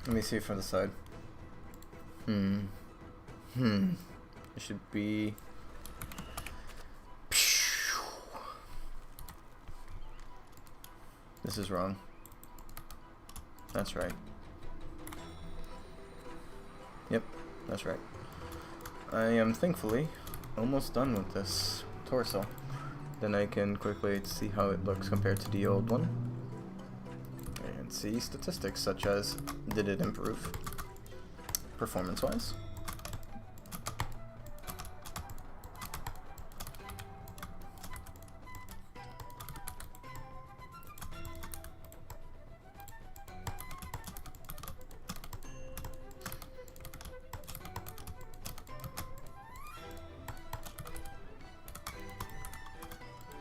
Let me see from the side. It should be... This is wrong. That's right. Yep, that's right. I am thankfully almost done with this torso. Then I can quickly see how it looks compared to the old one. And see statistics such as, did it improve performance-wise?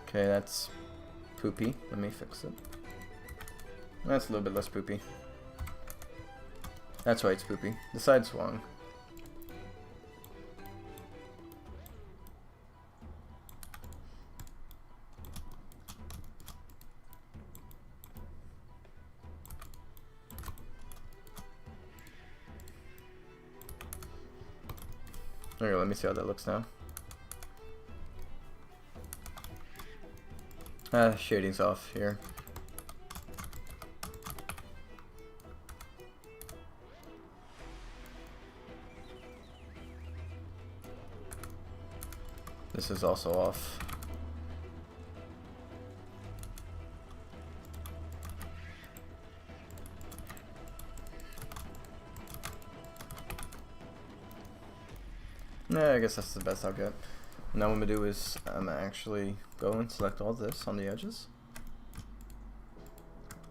Okay, that's poopy. Let me fix it. That's a little bit less poopy. That's why it's poopy. The side's wrong. Okay, let me see how that looks now. Shading's off here. This is also off. Yeah, I guess that's the best I'll get. Now what I'm gonna do is I'm actually go and select all this on the edges,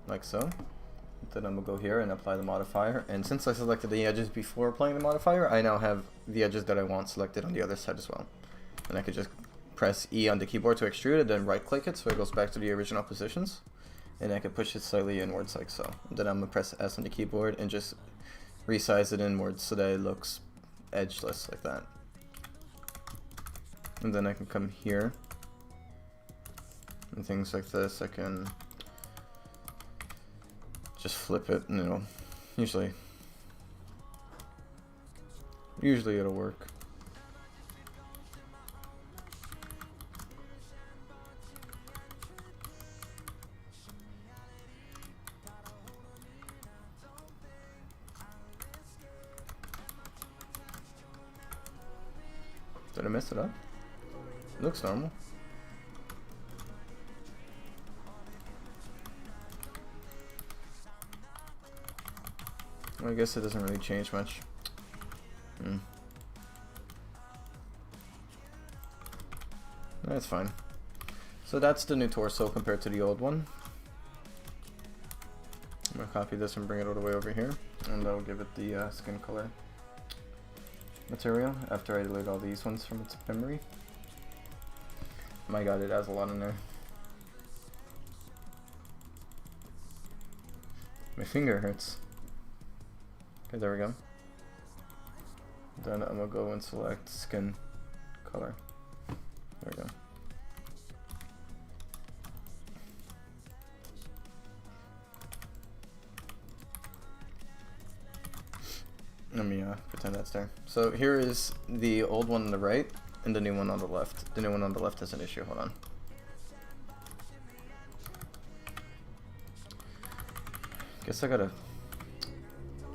like so. Then I'm gonna go here and apply the modifier. And since I selected the edges before applying the modifier, I now have the edges that I want selected on the other side as well. And I could just press E on the keyboard to extrude it, then right click it so it goes back to the original positions. And I can push it slightly inwards like so. And then I'm gonna press S on the keyboard and just resize it inwards so that it looks edgeless like that. And then I can come here and things like this. I can just flip it and it'll usually it'll work. Did I mess it up? It looks normal. Well, I guess it doesn't really change much. That's fine. So that's the new torso compared to the old one. I'm gonna copy this and bring it all the way over here, and I'll give it the skin color. material after I delete all these ones from its memory. My god, it has a lot in there. My finger hurts. Okay, there we go. Then I'm gonna go and select skin color. There we go. Let me pretend that's there. So here is the old one on the right and the new one on the left. The new one on the left has an issue. Hold on. Guess I gotta...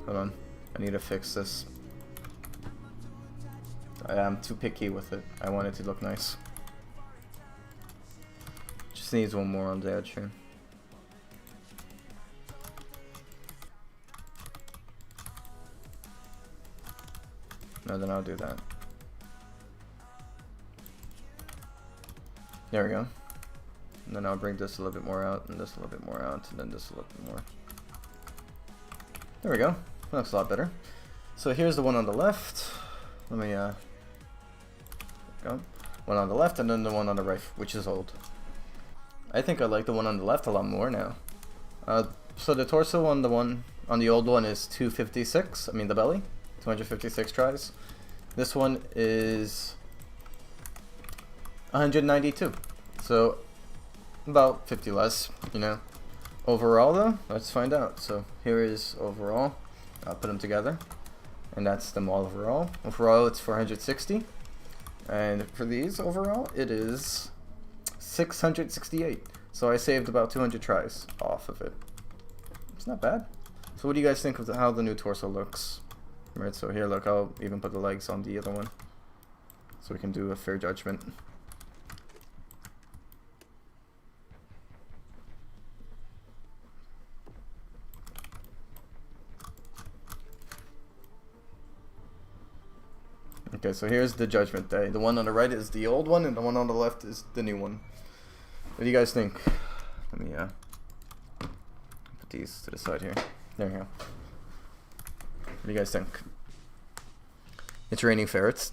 Hold on. I need to fix this. I'm too picky with it. I want it to look nice. Just needs one more on the edge here. No, then I'll do that. There we go. And then I'll bring this a little bit more out, and this a little bit more out, and then this a little bit more. There we go. That looks a lot better. So here's the one on the left. Let me go. One on the left, and then the one on the right, which is old. I think I like the one on the left a lot more now. So the torso on the old one is 256. I mean the belly. 256 tries. This one is 192. So about 50 less, you know. Overall though, let's find out. So here is overall. I'll put them together. And that's them all overall. Overall it's 460. And for these overall it is 668. So I saved about 200 tries off of it. It's not bad. So what do you guys think of how the new torso looks? Right, so here, look, I'll even put the legs on the other one, so we can do a fair judgment. Okay, so here's the judgment day. The one on the right is the old one, and the one on the left is the new one. What do you guys think? Let me put these to the side here. There we go. What do you guys think? It's raining ferrets.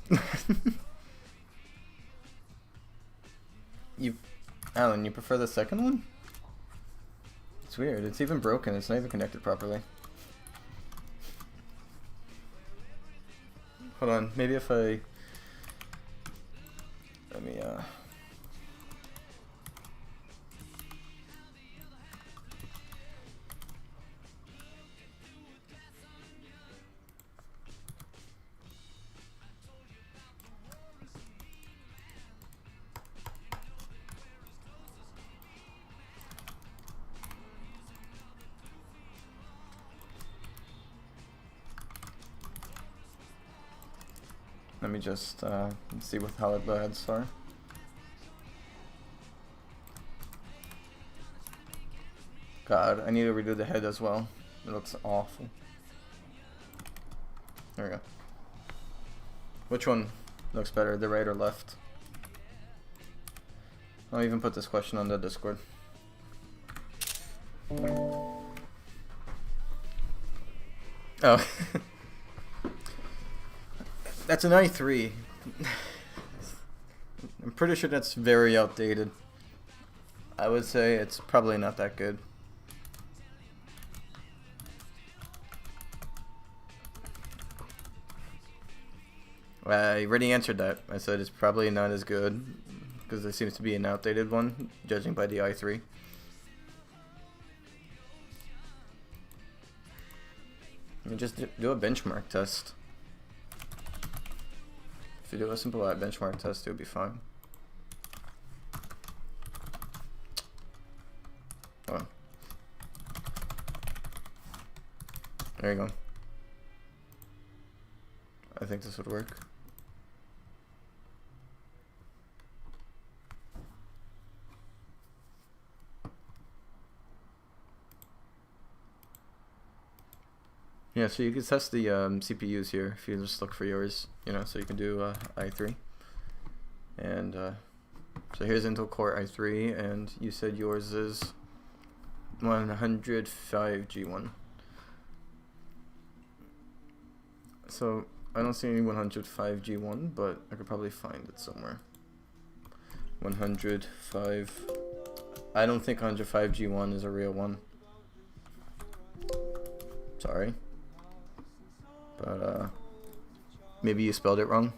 Alan, you prefer the second one? It's weird. It's even broken. It's not even connected properly. Hold on. Maybe if I... Let me, Let me just see how the heads are. God, I need to redo the head as well. It looks awful. There we go. Which one looks better, the right or left? I'll even put this question on the Discord. Oh. That's an i3. I'm pretty sure that's very outdated. I would say it's probably not that good. I already answered that. I said it's probably not as good because there seems to be an outdated one, judging by the i3. You just do a benchmark test. If you do a simple benchmark test, it'll be fine. Oh. There you go. I think this would work. Yeah, so you can test the CPUs here if you just look for yours, you know, so you can do i3. And so here's Intel Core i3, and you said yours is 105 G1. So I don't see any 105 G1, but I could probably find it somewhere. 105. I don't think 105 G1 is a real one. Sorry. But, maybe you spelled it wrong.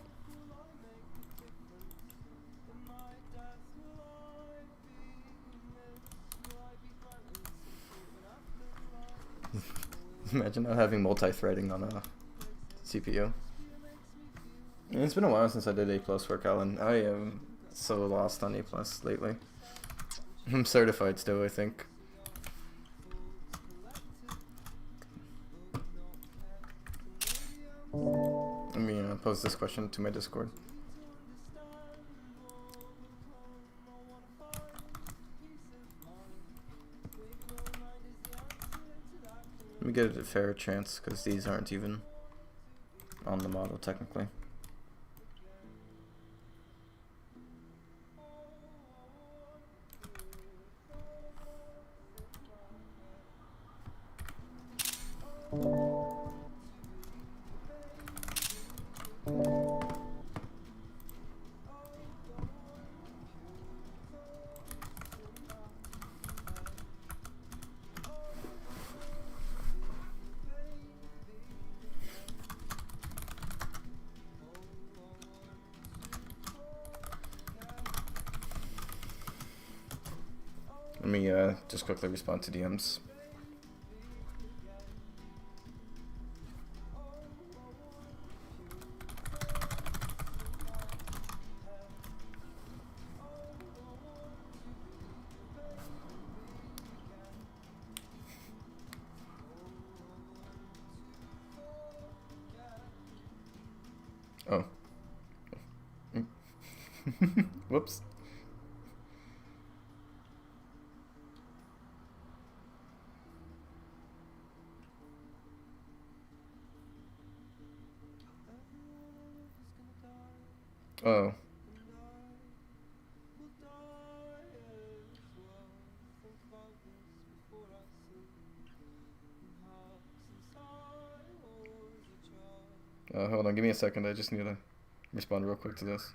Imagine not having multi-threading on a CPU. And it's been a while since I did A+ work, Alan. I am so lost on A+ lately. I'm certified still, I think. Let me pose this question to my Discord. Let me get it a fair chance, because these aren't even on the model technically. Let me just quickly respond to DMs. Oh. Whoops. Oh. Hold on, give me a second. I just need to respond real quick to this.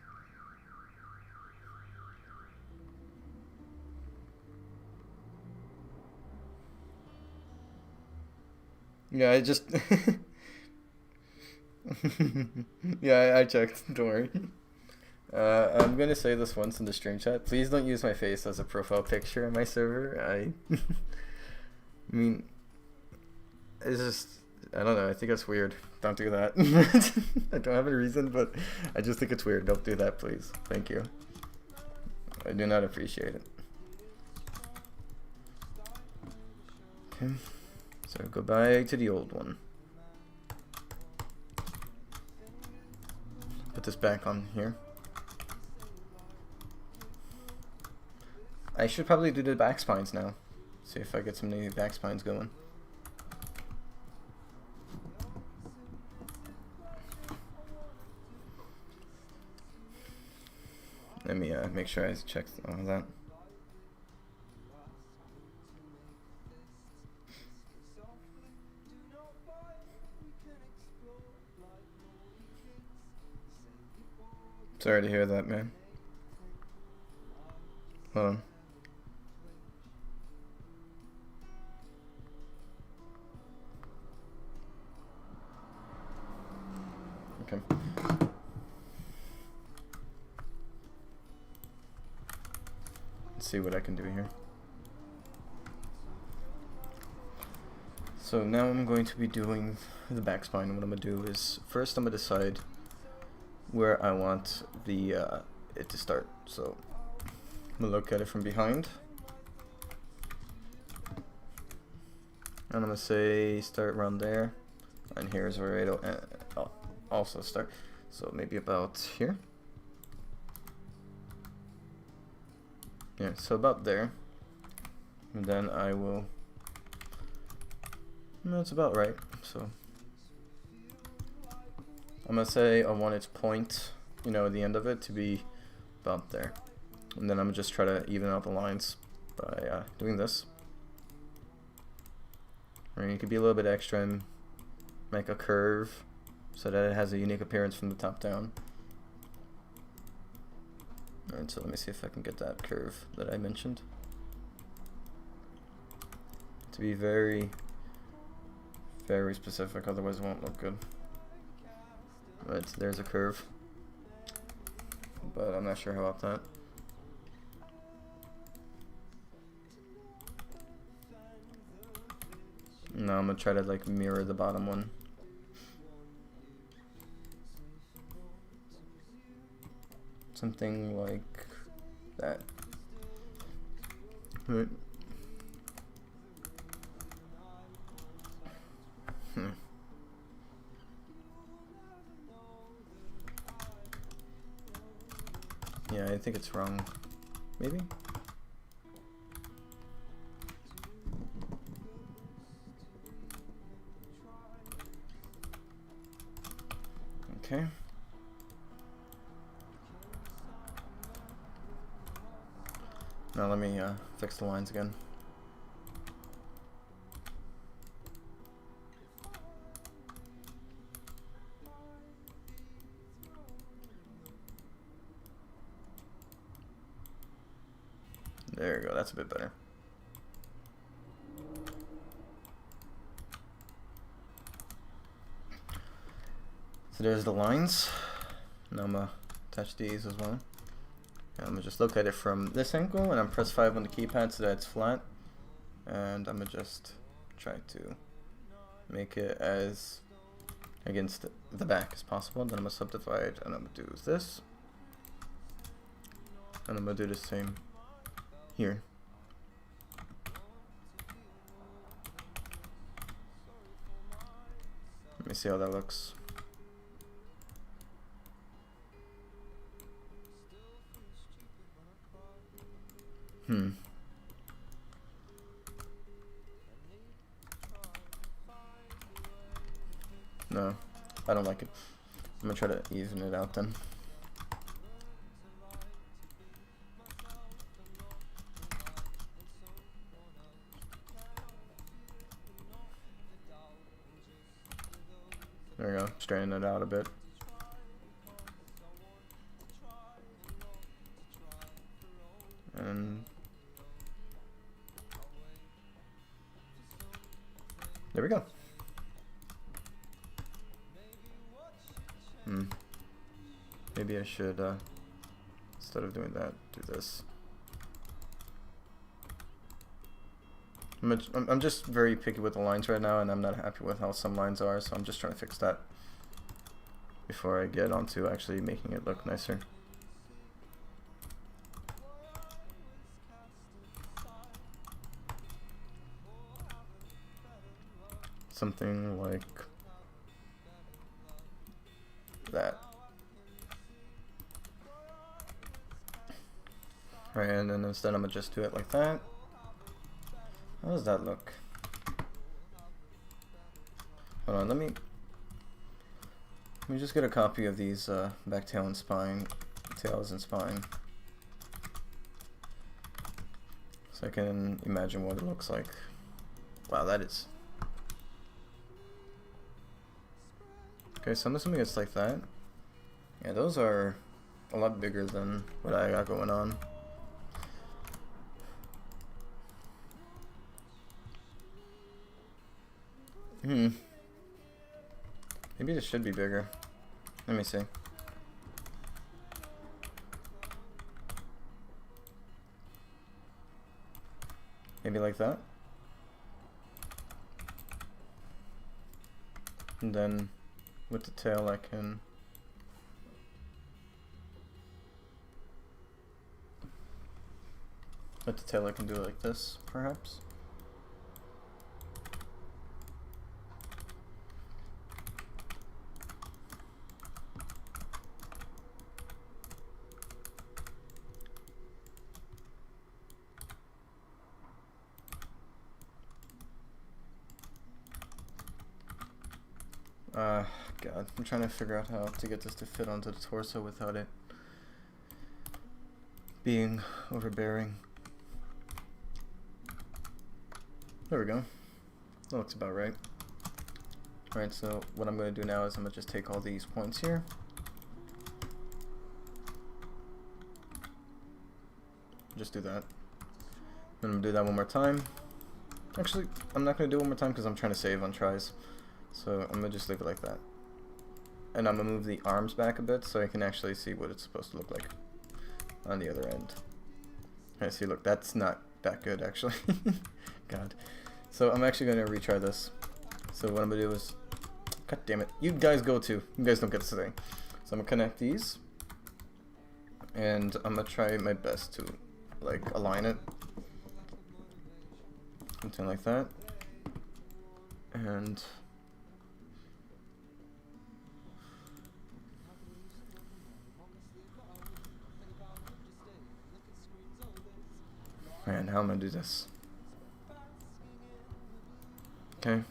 Yeah, I just... yeah, I checked. Don't worry. I'm gonna say this once in the stream chat. Please don't use my face as a profile picture in my server. I mean, it's just... I don't know. I think it's weird. Don't do that. I don't have any reason, but I just think it's weird. Don't do that, please. Thank you. I do not appreciate it. Okay. So go back to the old one. Put this back on here. I should probably do the back spines now. See if I get some new back spines going. Let me make sure I check all of that. Sorry to hear that, man. Hold on. Okay. Let's see what I can do here. So now I'm going to be doing the back spine. What I'm going to do is first I'm going to decide where I want the it to start. So I'm going to look at it from behind. And I'm going to say start around there. And here's where it'll also start. So maybe about here. Yeah, so about there. And then I will... No, it's about right. So I'm going to say I want its point, you know, at the end of it to be about there. And then I'm going to just try to even out the lines by doing this. Or you could be a little bit extra and make a curve so that it has a unique appearance from the top down. Alright, so let me see if I can get that curve that I mentioned to be very, very specific, otherwise it won't look good. Right, so there's a curve, but I'm not sure about that. No, I'm gonna try to like mirror the bottom one. Something like that. Right. Yeah, I think it's wrong. Maybe? Okay. Now let me fix the lines again. There you go, that's a bit better. So there's the lines. Now I'm gonna attach these as well. And I'm gonna just look at it from this angle, and I'm press 5 on the keypad so that it's flat. And I'm gonna just try to make it as against the back as possible. Then I'm gonna subdivide, and I'm gonna do this. And I'm gonna do the same here. Let me see how that looks. No, I don't like it. I'm gonna try to even it out then. There we go, straighten it out a bit. And there we go. Maybe I should, instead of doing that, do this. I'm just very picky with the lines right now, and I'm not happy with how some lines are, so I'm just trying to fix that before I get onto actually making it look nicer. Something like that. Right, and then instead I'm gonna just do it like that. How does that look? Hold on, let me just get a copy of these back tail and spine, tails and spine, so I can imagine what it looks like. Wow, that is. Okay, so I'm assuming it's like that. Yeah, those are a lot bigger than what I got going on. Maybe this should be bigger. Let me see. Maybe like that. And then with the tail I can do it like this, perhaps. God, I'm trying to figure out how to get this to fit onto the torso without it being overbearing. There we go. That looks about right. Alright, so what I'm going to do now is I'm going to just take all these points here. Just do that. I'm going to do that one more time. Actually, I'm not going to do it one more time because I'm trying to save on tries. So I'm going to just leave it like that. And I'm going to move the arms back a bit so I can actually see what it's supposed to look like on the other end. Alright, see, look, that's not that good actually. God. So I'm actually going to retry this. So what I'm going to do is, god damn it, you guys go too. You guys don't get this thing. So I'm going to connect these. And I'm going to try my best to like align it. Something like that. And man, how am I gonna do this? Okay.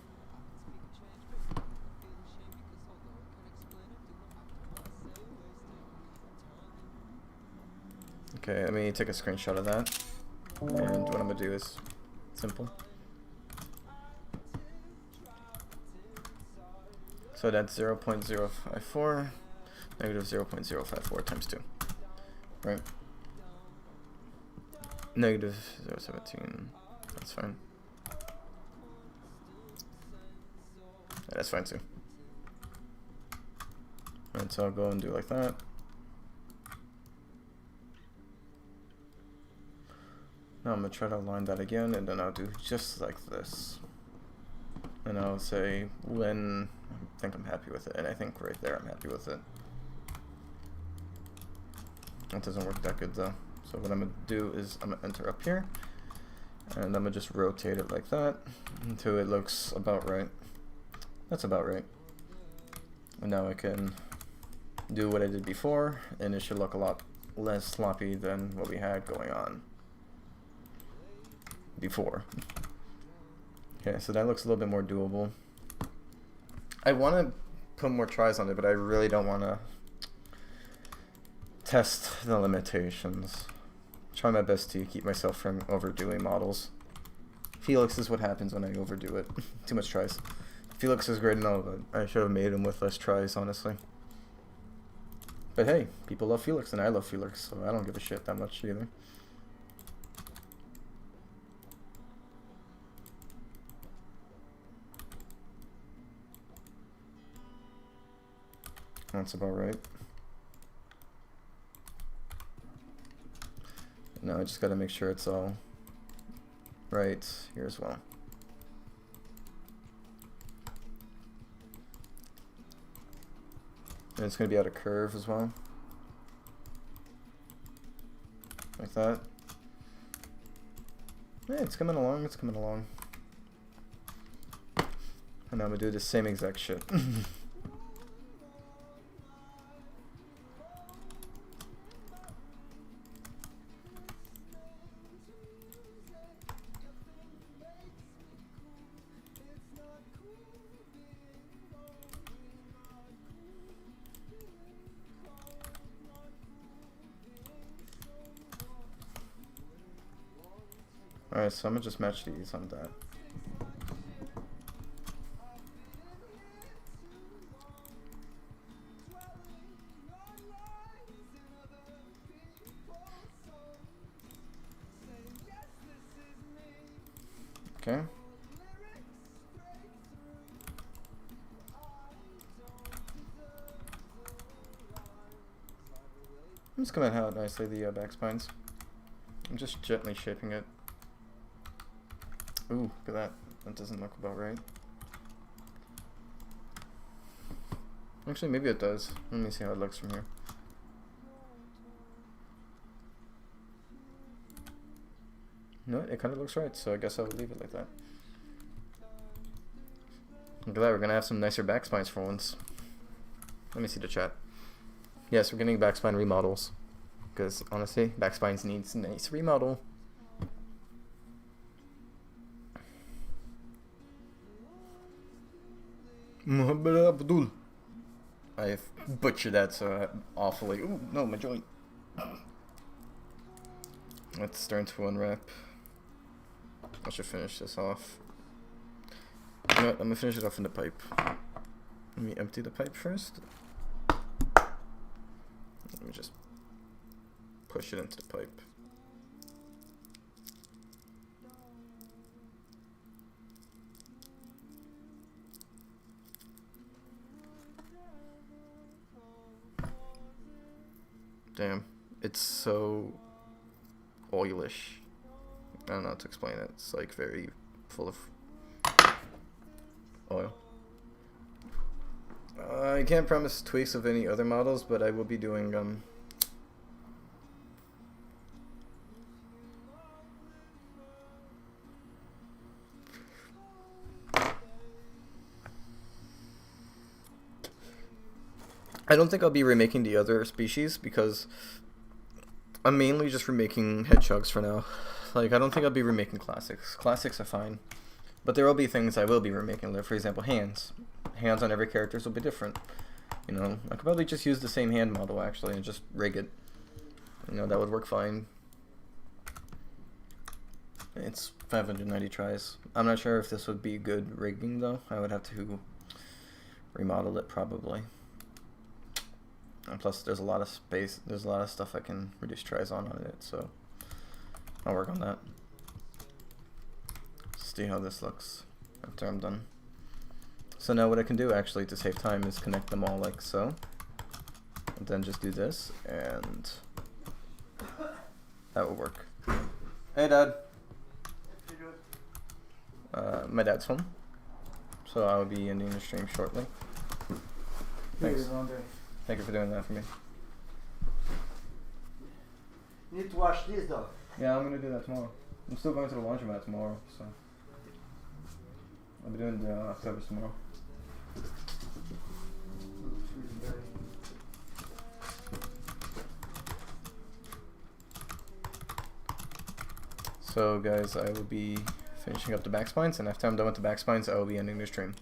Okay, let me take a screenshot of that. And what I'm gonna do is simple. So that's 0.054, negative 0.054 times 2, right? Negative 0.17, that's fine. Yeah, that's fine too. Alright, so I'll go and do like that. Now I'm going to try to align that again, and then I'll do just like this. And I'll say when I think I'm happy with it, and I think right there I'm happy with it. That doesn't work that good though. So what I'm going to do is I'm going to enter up here, and I'm going to just rotate it like that until it looks about right. That's about right. And now I can do what I did before, and it should look a lot less sloppy than what we had going on before. Okay, so that looks a little bit more doable. I want to put more tries on it, but I really don't want to test the limitations. Try my best to keep myself from overdoing models. Felix is what happens when I overdo it. Too much tries. Felix is great and all, but I should have made him with less tries, honestly. But hey, people love Felix, and I love Felix, so I don't give a shit that much either. That's about right. Now I just gotta make sure it's all right here as well. And it's gonna be out of curve as well. Like that. Yeah, it's coming along, it's coming along. And now I'm gonna do the same exact shit. Alright, so I'm gonna just match these on that. Okay. I'm just gonna out nicely the back spines. I'm just gently shaping it. Ooh, look at that. That doesn't look about right. Actually, maybe it does. Let me see how it looks from here. No, it kind of looks right, so I guess I'll leave it like that. Look at that, we're gonna have some nicer back spines for once. Let me see the chat. Yes, we're getting back spine remodels. Because honestly, back spines needs a nice remodel. Muhammad Abdul. I butchered that so awfully. Ooh, no, my joint. Let's start into unwrap. I should finish this off. You know what, I'm gonna finish it off in the pipe. Let me empty the pipe first. Let me just push it into the pipe. Damn, it's so oilish. I don't know how to explain it. It's like very full of oil. I can't promise tweaks of any other models, but I will be doing I don't think I'll be remaking the other species because I'm mainly just remaking hedgehogs for now. Like, I don't think I'll be remaking classics. Classics are fine. But there will be things I will be remaking. Like, for example, hands. Hands on every character will be different. You know, I could probably just use the same hand model, actually, and just rig it. You know, that would work fine. It's 590 tries. I'm not sure if this would be good rigging, though. I would have to remodel it, probably. And plus, there's a lot of space. There's a lot of stuff I can reduce tries on it, so I'll work on that. See how this looks after I'm done. So now what I can do actually to save time is connect them all like so, and then just do this, and that will work. Hey, Dad. My dad's home, so I will be ending the stream shortly. Thanks. Thank you for doing that for me. You need to wash this though. Yeah, I'm gonna do that tomorrow. I'm still going to the laundromat tomorrow, so I'll be doing the service tomorrow. So guys, I will be finishing up the back spines, and after I'm done with the back spines, I will be ending the stream.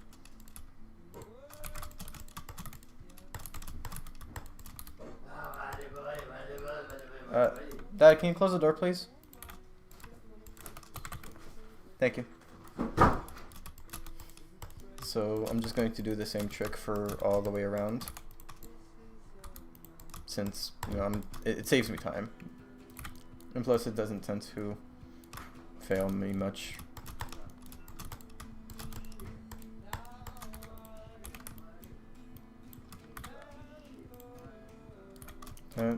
Dad, can you close the door, please? Thank you. So I'm just going to do the same trick for all the way around, since you know it saves me time, and plus it doesn't tend to fail me much. Okay.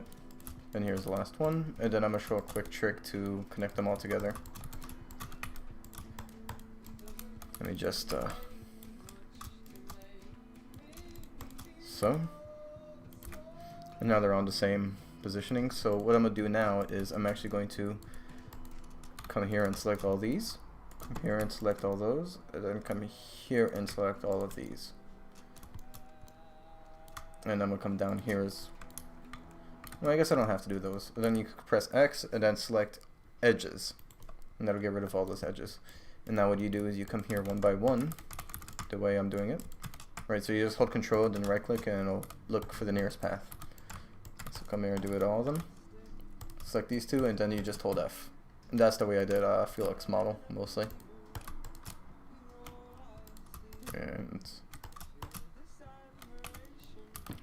And here's the last one, and then I'm gonna show a quick trick to connect them all together. Let me just so, and now they're on the same positioning. So what I'm gonna do now is I'm actually going to come here and select all these, come here and select all those, and then come here and select all of these, and I'm gonna come down here as well. I guess I don't have to do those. And then you press X and then select edges, and that'll get rid of all those edges. And now what you do is you come here one by one, the way I'm doing it. Right, so you just hold Control, then right click, and it'll look for the nearest path. So come here and do it all of them. Select these two, and then you just hold F. And that's the way I did Felix model, mostly. And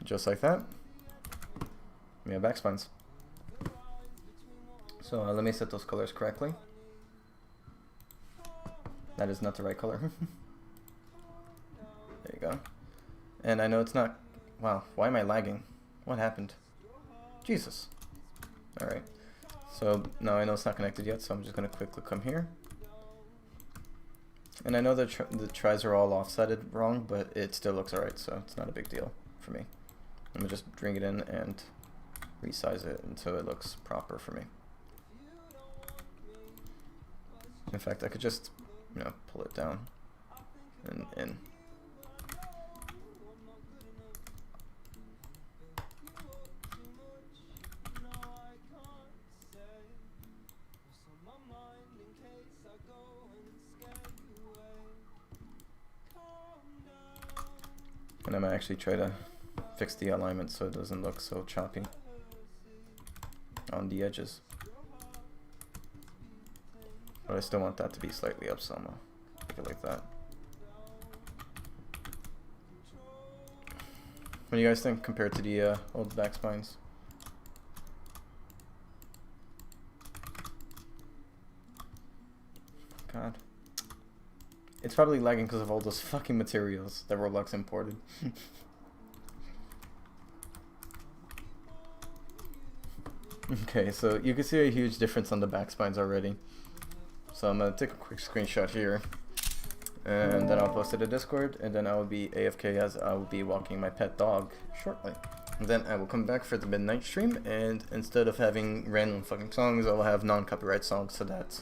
just like that, we have back spines. So let me set those colors correctly. That is not the right color. There you go. And I know it's not... Wow, why am I lagging? What happened? Jesus. Alright. So now I know it's not connected yet, so I'm just going to quickly come here. And I know the tries are all offsetted wrong, but it still looks alright, so it's not a big deal for me. I'm going to just bring it in and resize it until it looks proper for me. In fact, I could just, you know, pull it down and in. And I'm gonna actually try to fix the alignment so it doesn't look so choppy on the edges. But I still want that to be slightly up, so I'm gonna make it like that. What do you guys think compared to the old back spines? God. It's probably lagging because of all those fucking materials that Roblox imported. Okay, so you can see a huge difference on the back spines already. So I'm gonna take a quick screenshot here, and then I'll post it to Discord, and then I will be AFK as I will be walking my pet dog shortly. And then I will come back for the midnight stream, and instead of having random fucking songs, I will have non-copyright songs so that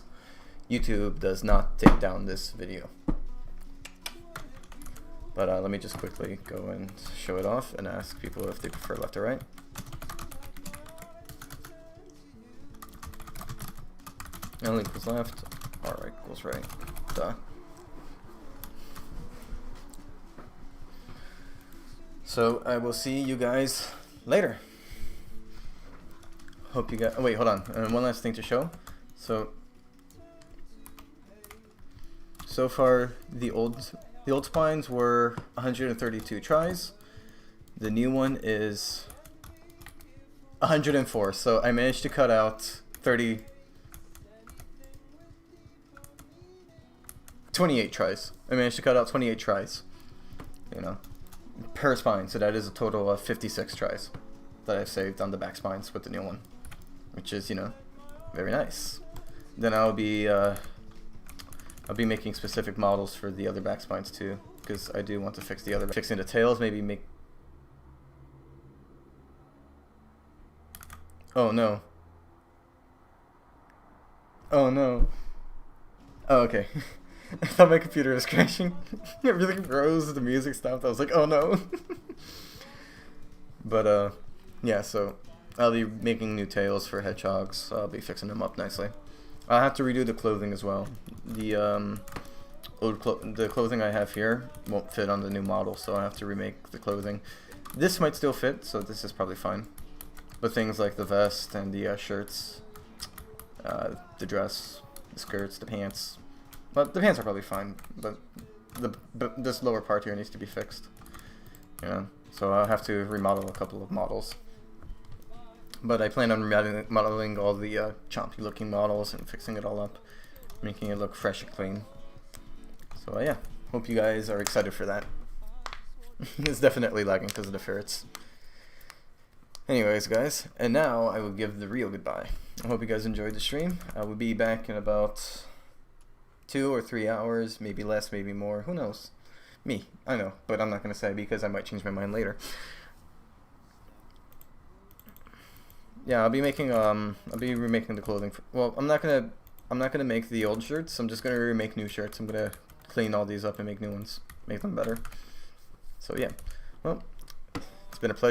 YouTube does not take down this video. But let me just quickly go and show it off and ask people if they prefer left or right. L equals left, R right equals right. Duh. So I will see you guys later. Hope you guys. Oh wait, hold on. And one last thing to show. So far the old spines were 132 tries. The new one is 104. So I managed to cut out 28 tries. I managed to cut out 28 tries, you know, per spine. So that is a total of 56 tries that I've saved on the back spines with the new one, which is, you know, very nice. Then I'll be making specific models for the other back spines too, because I do want to fix the other, fixing the tails, maybe make. Oh no. Oh no. Oh, okay. I thought my computer was crashing. Everything froze, the music stopped. I was like, oh no. But yeah, so I'll be making new tails for hedgehogs. So I'll be fixing them up nicely. I'll have to redo the clothing as well. The the clothing I have here won't fit on the new model, so I have to remake the clothing. This might still fit, so this is probably fine. But things like the vest and the shirts, the dress, the skirts, the pants. But the pants are probably fine, but this lower part here needs to be fixed. Yeah, so I'll have to remodel a couple of models. But I plan on remodeling all the chompy looking models and fixing it all up, making it look fresh and clean. So yeah, hope you guys are excited for that. It's definitely lagging because of the ferrets. Anyways guys, and now I will give the real goodbye. I hope you guys enjoyed the stream. I will be back in about 2 or 3 hours, maybe less, maybe more, who knows? Me, I know, but I'm not gonna say because I might change my mind later. Yeah, I'll be making remaking the clothing for, well, I'm not gonna make the old shirts. I'm just gonna remake new shirts. I'm gonna clean all these up and make new ones, make them better. So yeah, well, it's been a pleasure.